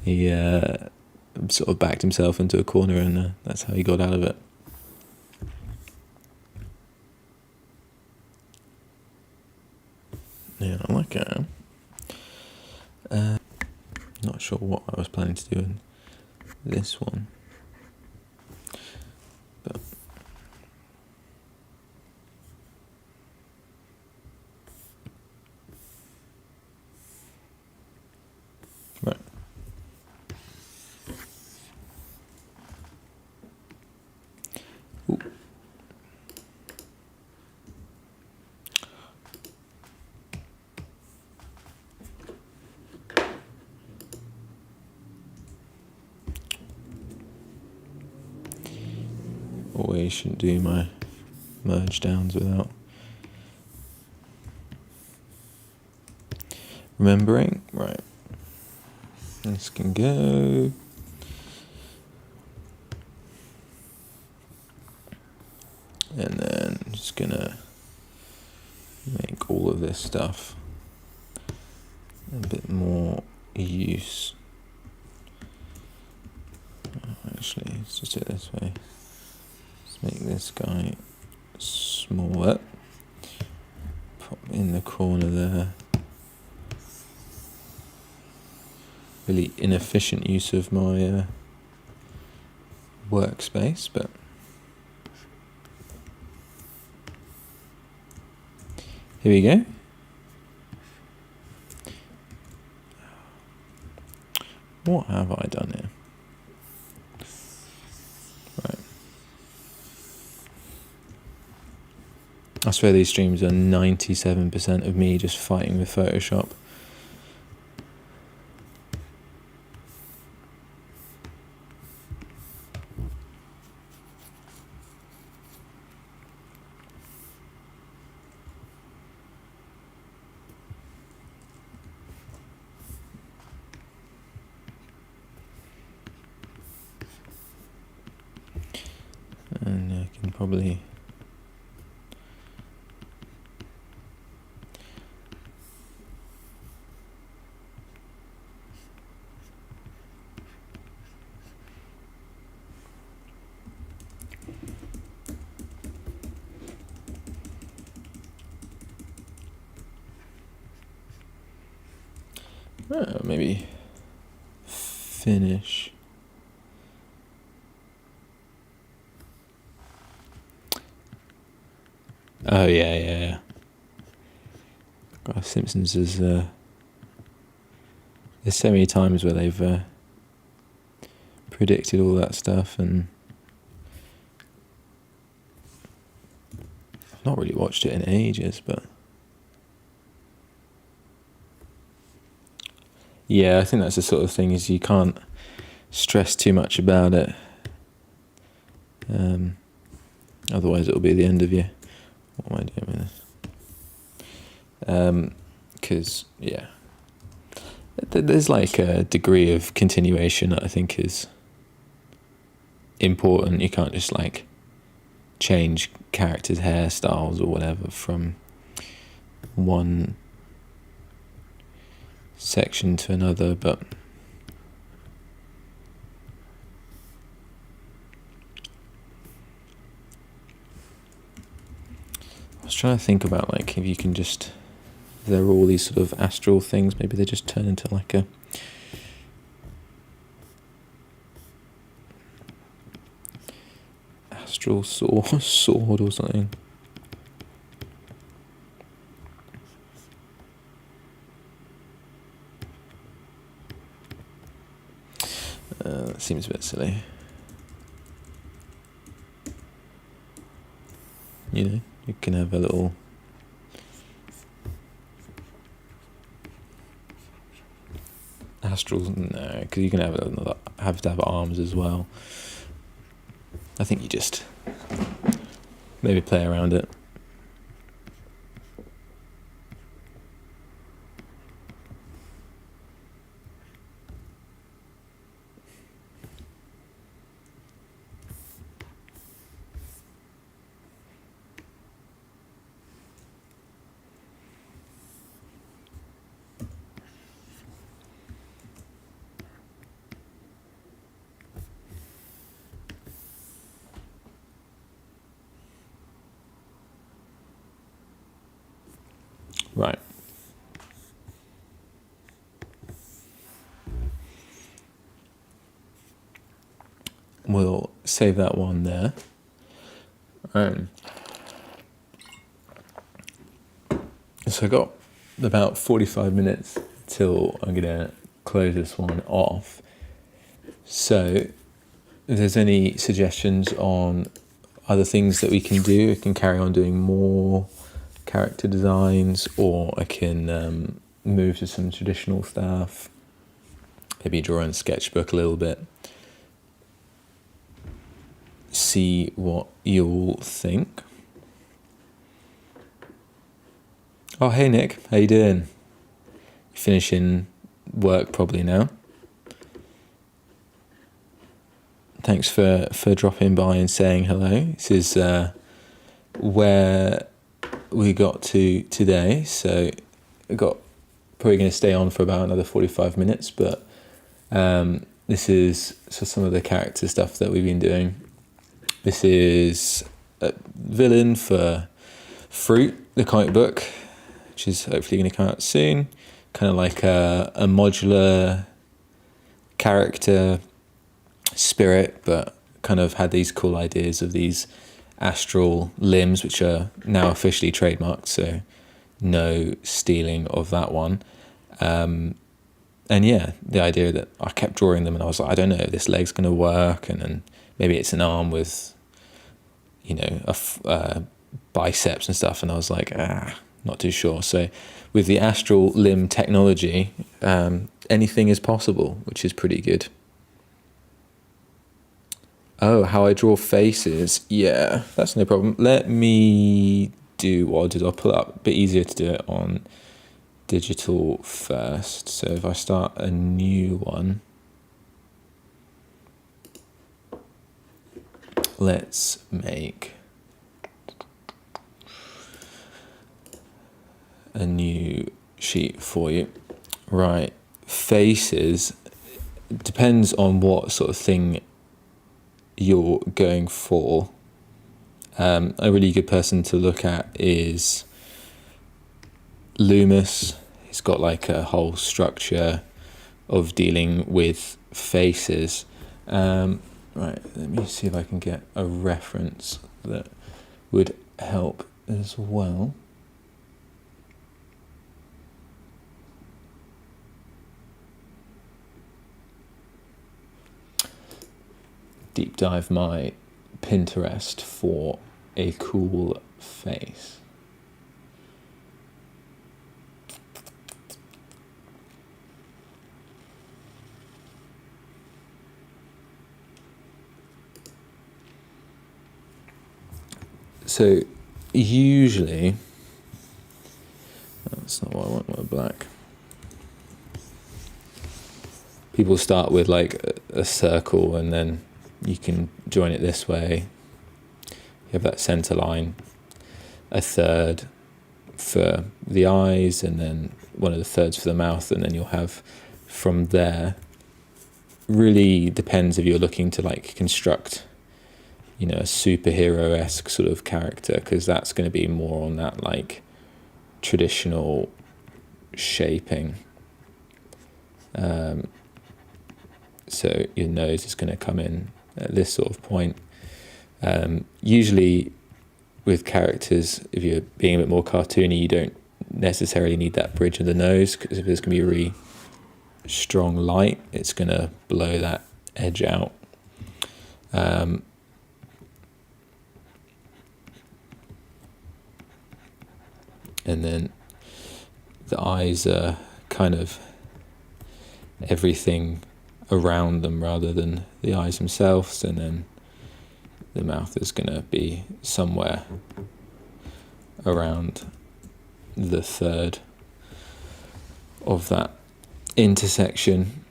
he sort of backed himself into a corner, and that's how he got out of it. Yeah, I like it. Not sure what I was planning to do in this one, but right. Ooh. Always shouldn't do my merge downs without remembering. Right, this can go. And then I'm just gonna make all of this stuff a bit more use. Actually, let's just do it this way. Let's make this guy smaller. Pop in the corner there. Really inefficient use of my workspace, but here we go. What have I done here? Right. I swear these streams are 97% of me just fighting with Photoshop. And I can probably maybe finish. Oh yeah. God, Simpsons is there's so many times where they've predicted all that stuff, and I've not really watched it in ages, but yeah, I think that's the sort of thing, is you can't stress too much about it. Otherwise it'll be the end of you. What am I doing with this? Because, yeah, there's like a degree of continuation that I think is important. You can't just like change characters' hairstyles or whatever from one section to another, but I was trying to think about like if you can just, if there are all these sort of astral things, maybe they just turn into like a astral sword or something. That seems a bit silly. You know, you can have a little astrals, no, because you can have to have arms as well. I think you just maybe play around it. Right. We'll save that one there. So I got about 45 minutes till I'm going to close this one off. So if there's any suggestions on other things that we can do, I can carry on doing more character designs, or I can move to some traditional stuff, maybe draw in sketchbook a little bit, see what you'll think. Oh, hey Nick, how you doing? Finishing work probably now. Thanks for dropping by and saying hello. This is where we got to today, so I got probably going to stay on for about another 45 minutes, but this is some of the character stuff that we've been doing. This is a villain for Fruit, the comic book, which is hopefully going to come out soon. Kind of like a modular character spirit, but kind of had these cool ideas of these astral limbs, which are now officially trademarked, so no stealing of that one. And yeah, the idea that I kept drawing them and I was like, I don't know if this leg's going to work, and then maybe it's an arm with, you know, a biceps and stuff, and I was like, not too sure. So with the astral limb technology, anything is possible, which is pretty good. Oh, how I draw faces. Yeah, that's no problem. Let me do what I'll do. I'll pull it up. A bit easier to do it on digital first. So if I start a new one, let's make a new sheet for you. Right, faces, depends on what sort of thing you're going for. A really good person to look at is Loomis. He's got like a whole structure of dealing with faces. Right, let me see if I can get a reference that would help as well. Deep dive my Pinterest for a cool face. So usually, that's not what I want with black. People start with like a circle, and then you can join it this way. You have that center line, a third for the eyes, and then one of the thirds for the mouth, and then you'll have from there. Really depends if you're looking to like construct, you know, a superhero-esque sort of character, because that's going to be more on that like traditional shaping. So your nose is going to come in at this sort of point. Usually with characters, if you're being a bit more cartoony, you don't necessarily need that bridge of the nose, because if there's going to be a really strong light, it's going to blow that edge out. And then the eyes are kind of everything around them rather than the eyes themselves, and then the mouth is going to be somewhere around the third of that intersection,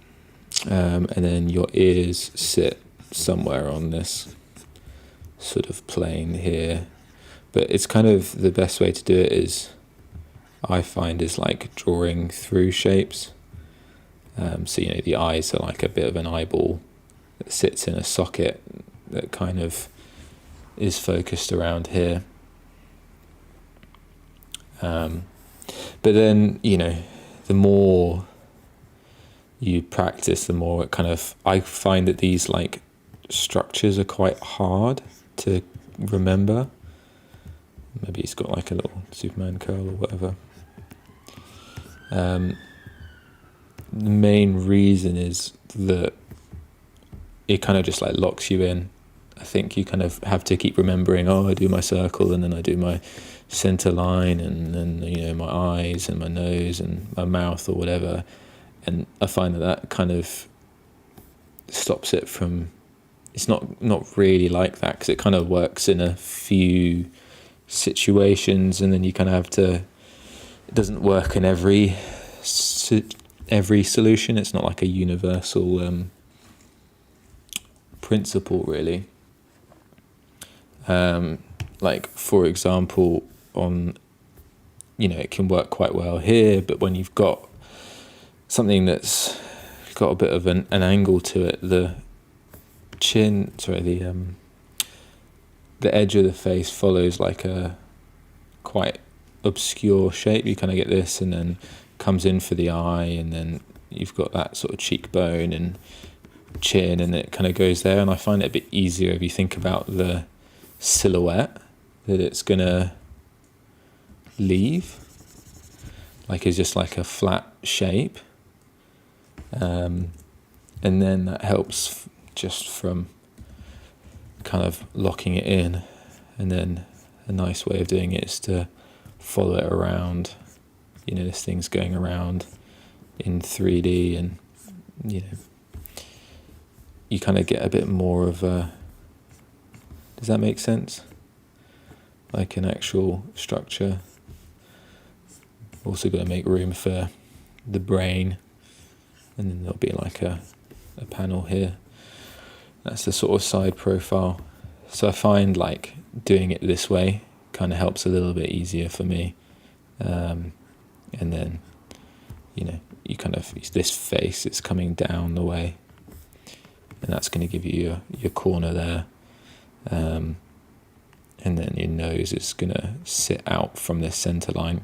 and then your ears sit somewhere on this sort of plane here. But it's kind of, the best way to do it is, I find, is like drawing through shapes. So, you know, the eyes are like a bit of an eyeball that sits in a socket that kind of is focused around here. But then, you know, the more you practice, the more it kind of, I find that these like structures are quite hard to remember. Maybe he's got like a little Superman curl or whatever. The main reason is that it kind of just like locks you in. I think you kind of have to keep remembering, oh, I do my circle, and then I do my center line, and then, you know, my eyes and my nose and my mouth or whatever. And I find that kind of stops it from, it's not really like that, because it kind of works in a few situations, and then you kind of have to, it doesn't work in every solution. It's not like a universal principle, really. Like, for example, on, you know, it can work quite well here, but when you've got something that's got a bit of an angle to it, the edge of the face follows like a quite obscure shape. You kind of get this, and then comes in for the eye, and then you've got that sort of cheekbone and chin, and it kind of goes there. And I find it a bit easier if you think about the silhouette that it's gonna leave, like it's just like a flat shape, and then that helps just from kind of locking it in. And then a nice way of doing it is to follow it around. You know, this thing's going around in 3D, and, you know, you kind of get a bit more of a, does that make sense? Like an actual structure. Also got to make room for the brain, and then there'll be like a panel here. That's the sort of side profile. So I find like doing it this way kind of helps a little bit easier for me. And then, you know, you kind of, this face is coming down the way, and that's going to give you your corner there. And then your nose is going to sit out from this center line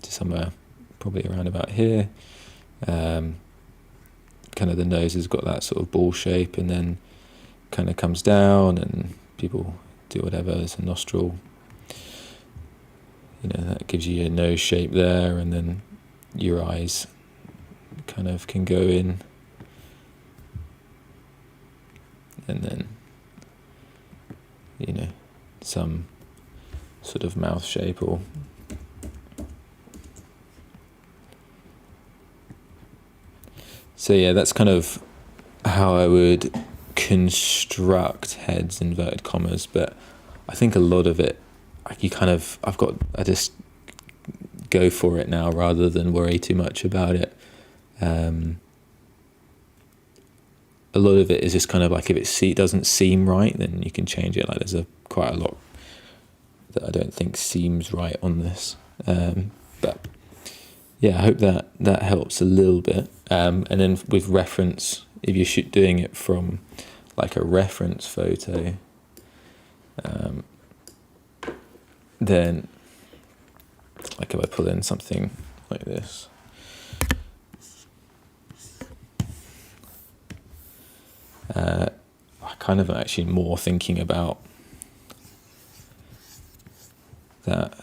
to somewhere probably around about here. Kind of the nose has got that sort of ball shape, and then kind of comes down, and people do whatever. There's a nostril, you know, that gives you your nose shape there, and then your eyes kind of can go in, and then, you know, some sort of mouth shape, or so yeah, that's kind of how I would construct heads, inverted commas. But I think a lot of it, like, I just go for it now rather than worry too much about it. A lot of it is just kind of like, if it doesn't seem right, then you can change it. Like, there's quite a lot that I don't think seems right on this. But yeah, I hope that helps a little bit. And then with reference, if you're doing it from like a reference photo, then like if I pull in something like this, I kind of actually more thinking about that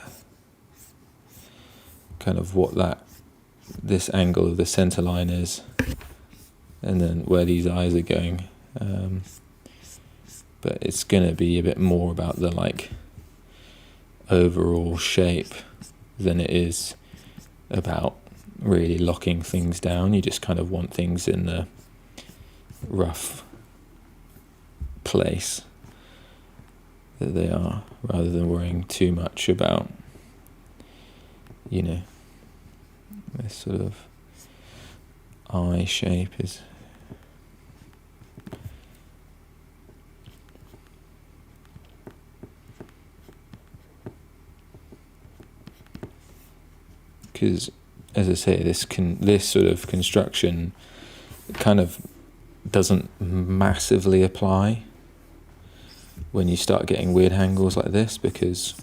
kind of what this angle of the center line is, and then where these eyes are going. But it's going to be a bit more about the like overall shape than it is about really locking things down. You just kind of want things in the rough place that they are, rather than worrying too much about, this sort of eye shape is. Because, as I say, this sort of construction kind of doesn't massively apply when you start getting weird angles like this, because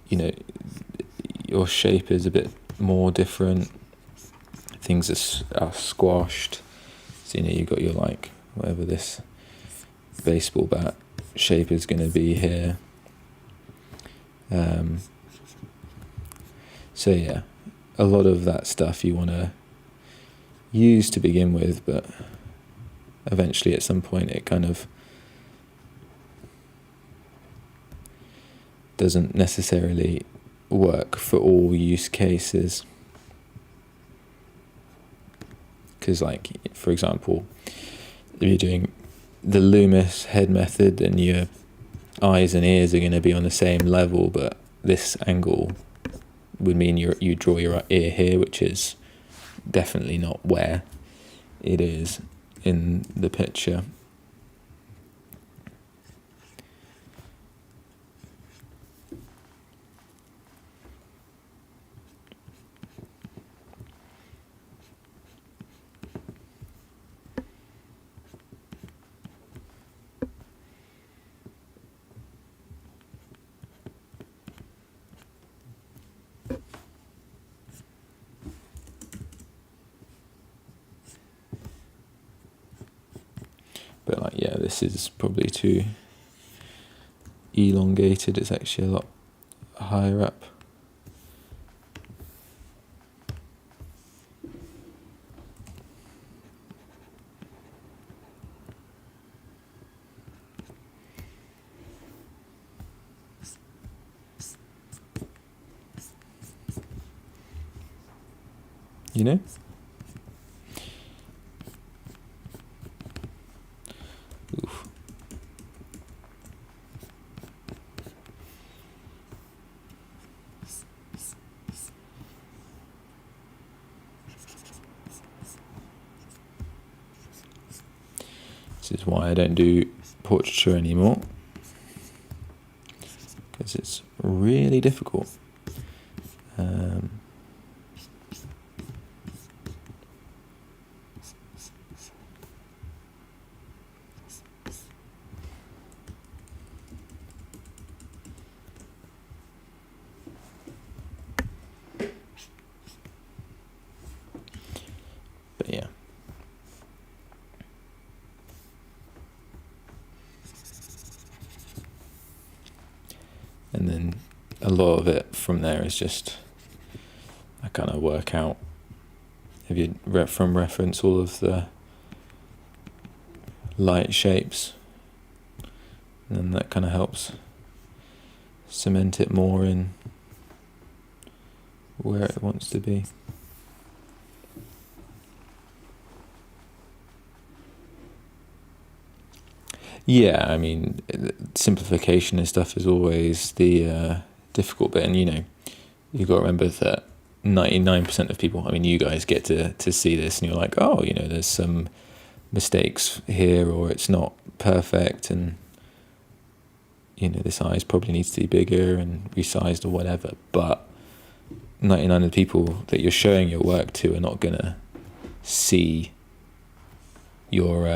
your shape is a bit more different. Things are squashed. So you've got your whatever this baseball bat shape is going to be here. So yeah, a lot of that stuff you want to use to begin with, but eventually at some point it kind of doesn't necessarily work for all use cases. Because for example, if you're doing the Loomis head method, then your eyes and ears are going to be on the same level, but this angle would mean you draw your ear here, which is definitely not where it is in the picture. But this is probably too elongated. It's actually a lot higher up. Oof. This is why I don't do portraiture anymore, because it's really difficult. But yeah. And then a lot of it from there is just, I kind of work out, if you from reference all of the light shapes, and then that kind of helps cement it more in where it wants to be. Yeah, I mean, simplification and stuff is always the difficult bit, and you've got to remember that 99% of people, I mean, you guys get to see this and you're like, oh, there's some mistakes here, or it's not perfect, and this size probably needs to be bigger and resized or whatever, but 99 of the people that you're showing your work to are not going to see your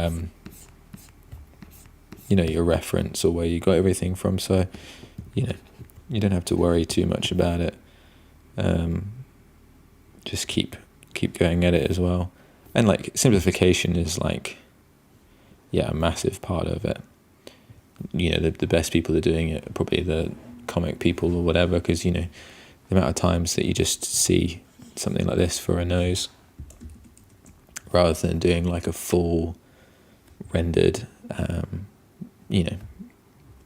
your reference or where you got everything from, so you don't have to worry too much about it. Just keep going at it as well, and simplification is a massive part of it. The best people are doing it are probably the comic people or whatever, because the amount of times that you just see something like this for a nose, rather than doing a full rendered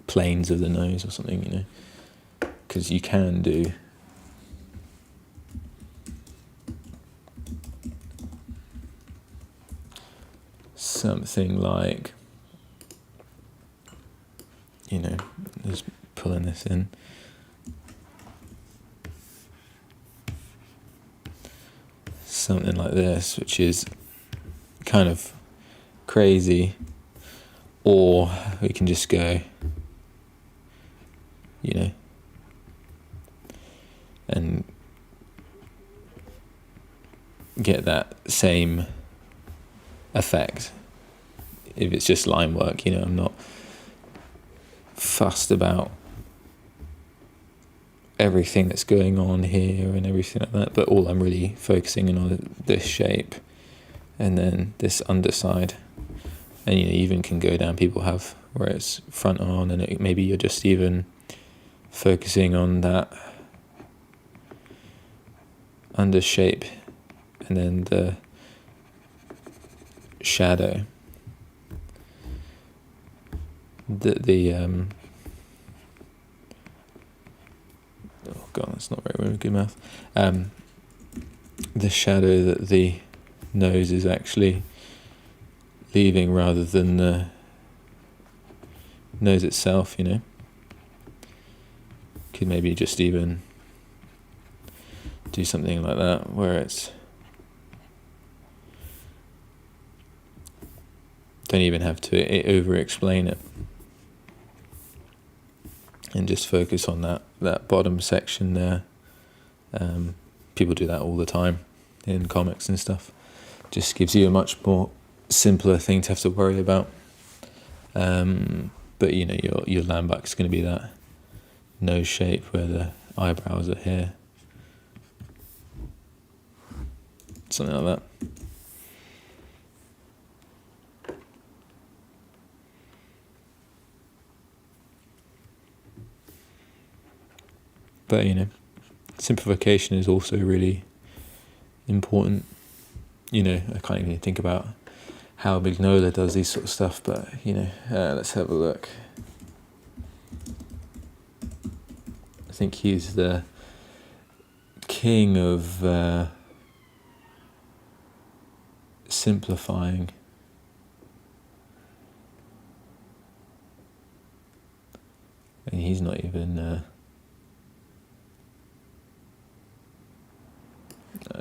planes of the nose or something, because you can do something like, just pulling this in. Something like this, which is kind of crazy, or we can just go, and get that same effect. If it's just line work, I'm not fussed about everything that's going on here and everything like that, but all I'm really focusing on is this shape and then this underside. And you even can go down, people have where it's front on, and maybe you're just even focusing on that under shape and then the shadow. Oh god, that's not very good math. The shadow that the nose is actually leaving rather than the nose itself, Could maybe just even do something like that where it's, don't even have to over explain it, and just focus on that bottom section there. People do that all the time in comics and stuff. Just gives you a much more simpler thing to have to worry about. But your landmark is going to be that nose shape where the eyebrows are here. Something like that. But simplification is also really important. I can't even think about how Mignola does these sort of stuff, but let's have a look. I think he's the king of simplifying. And he's not even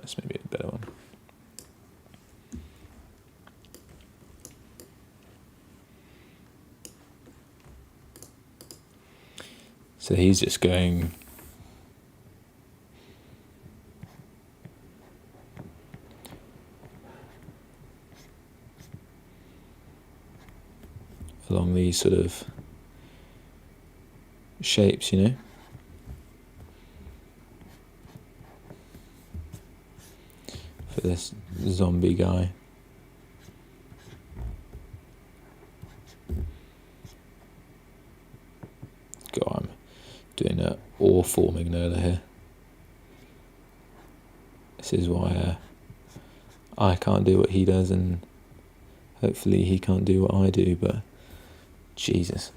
this may be a better one. So he's just going along these sort of shapes, for this zombie guy. God, I'm doing an awful Mignola here. This is why I can't do what he does, and hopefully he can't do what I do, but Jesus.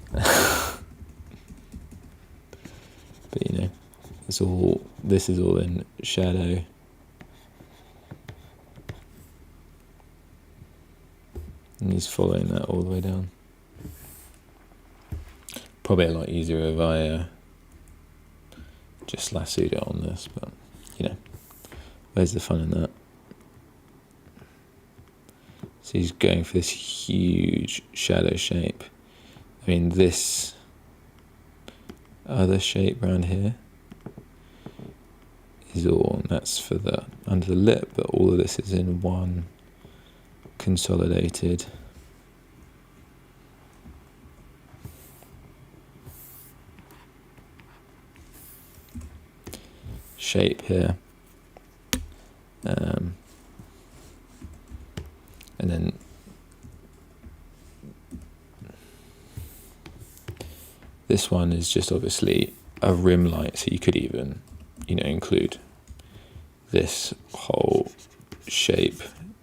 But this is all in shadow. And he's following that all the way down. Probably a lot easier if I just lassoed it on this, but where's the fun in that? So he's going for this huge shadow shape. I mean, this other shape around here is all, and that's for the under the lip, but all of this is in one consolidated shape here. And then this one is just obviously a rim light, so you could even include this whole shape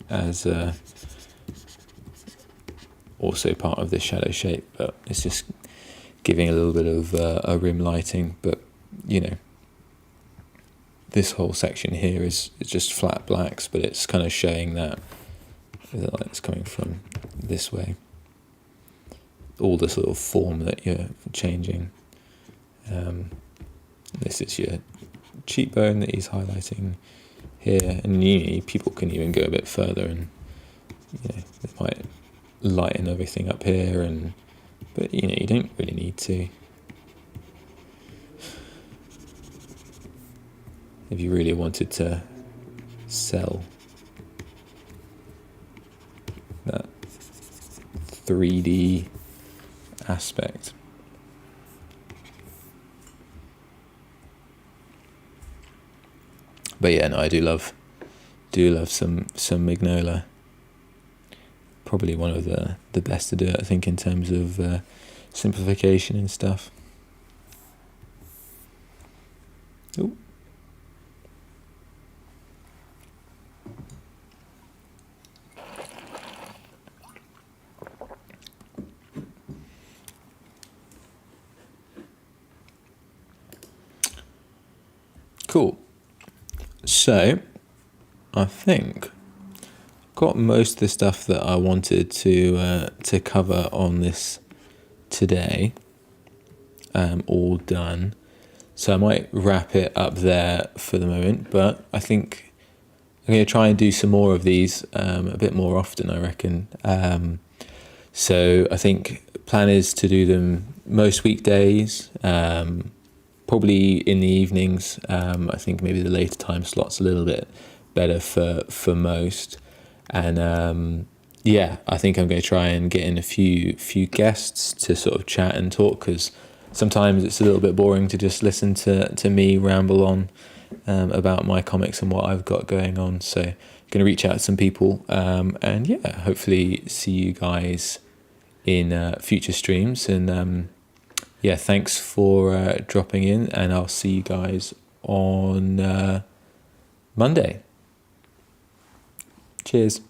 as also part of this shadow shape, but it's just giving a little bit of a rim lighting. But this whole section here is just flat blacks, but it's kind of showing that the light that's coming from this way. All the sort of form that you're changing. This is your cheekbone that he's highlighting here, and people can even go a bit further and they might lighten everything up here, but you don't really need to. If you really wanted to sell that 3D aspect. But yeah, no, I do love some Mignola. Probably one of the best to do it, I think, in terms of simplification and stuff. Ooh. Cool. So, I think got most of the stuff that I wanted to cover on this today, all done. So I might wrap it up there for the moment, but I think I'm going to try and do some more of these a bit more often, I reckon. So I think plan is to do them most weekdays, probably in the evenings. I think maybe the later time slot's a little bit better for most. And I think I'm going to try and get in a few guests to sort of chat and talk, because sometimes it's a little bit boring to just listen to me ramble on about my comics and what I've got going on. So I'm going to reach out to some people and hopefully see you guys in future streams. And thanks for dropping in, and I'll see you guys on Monday. Cheers.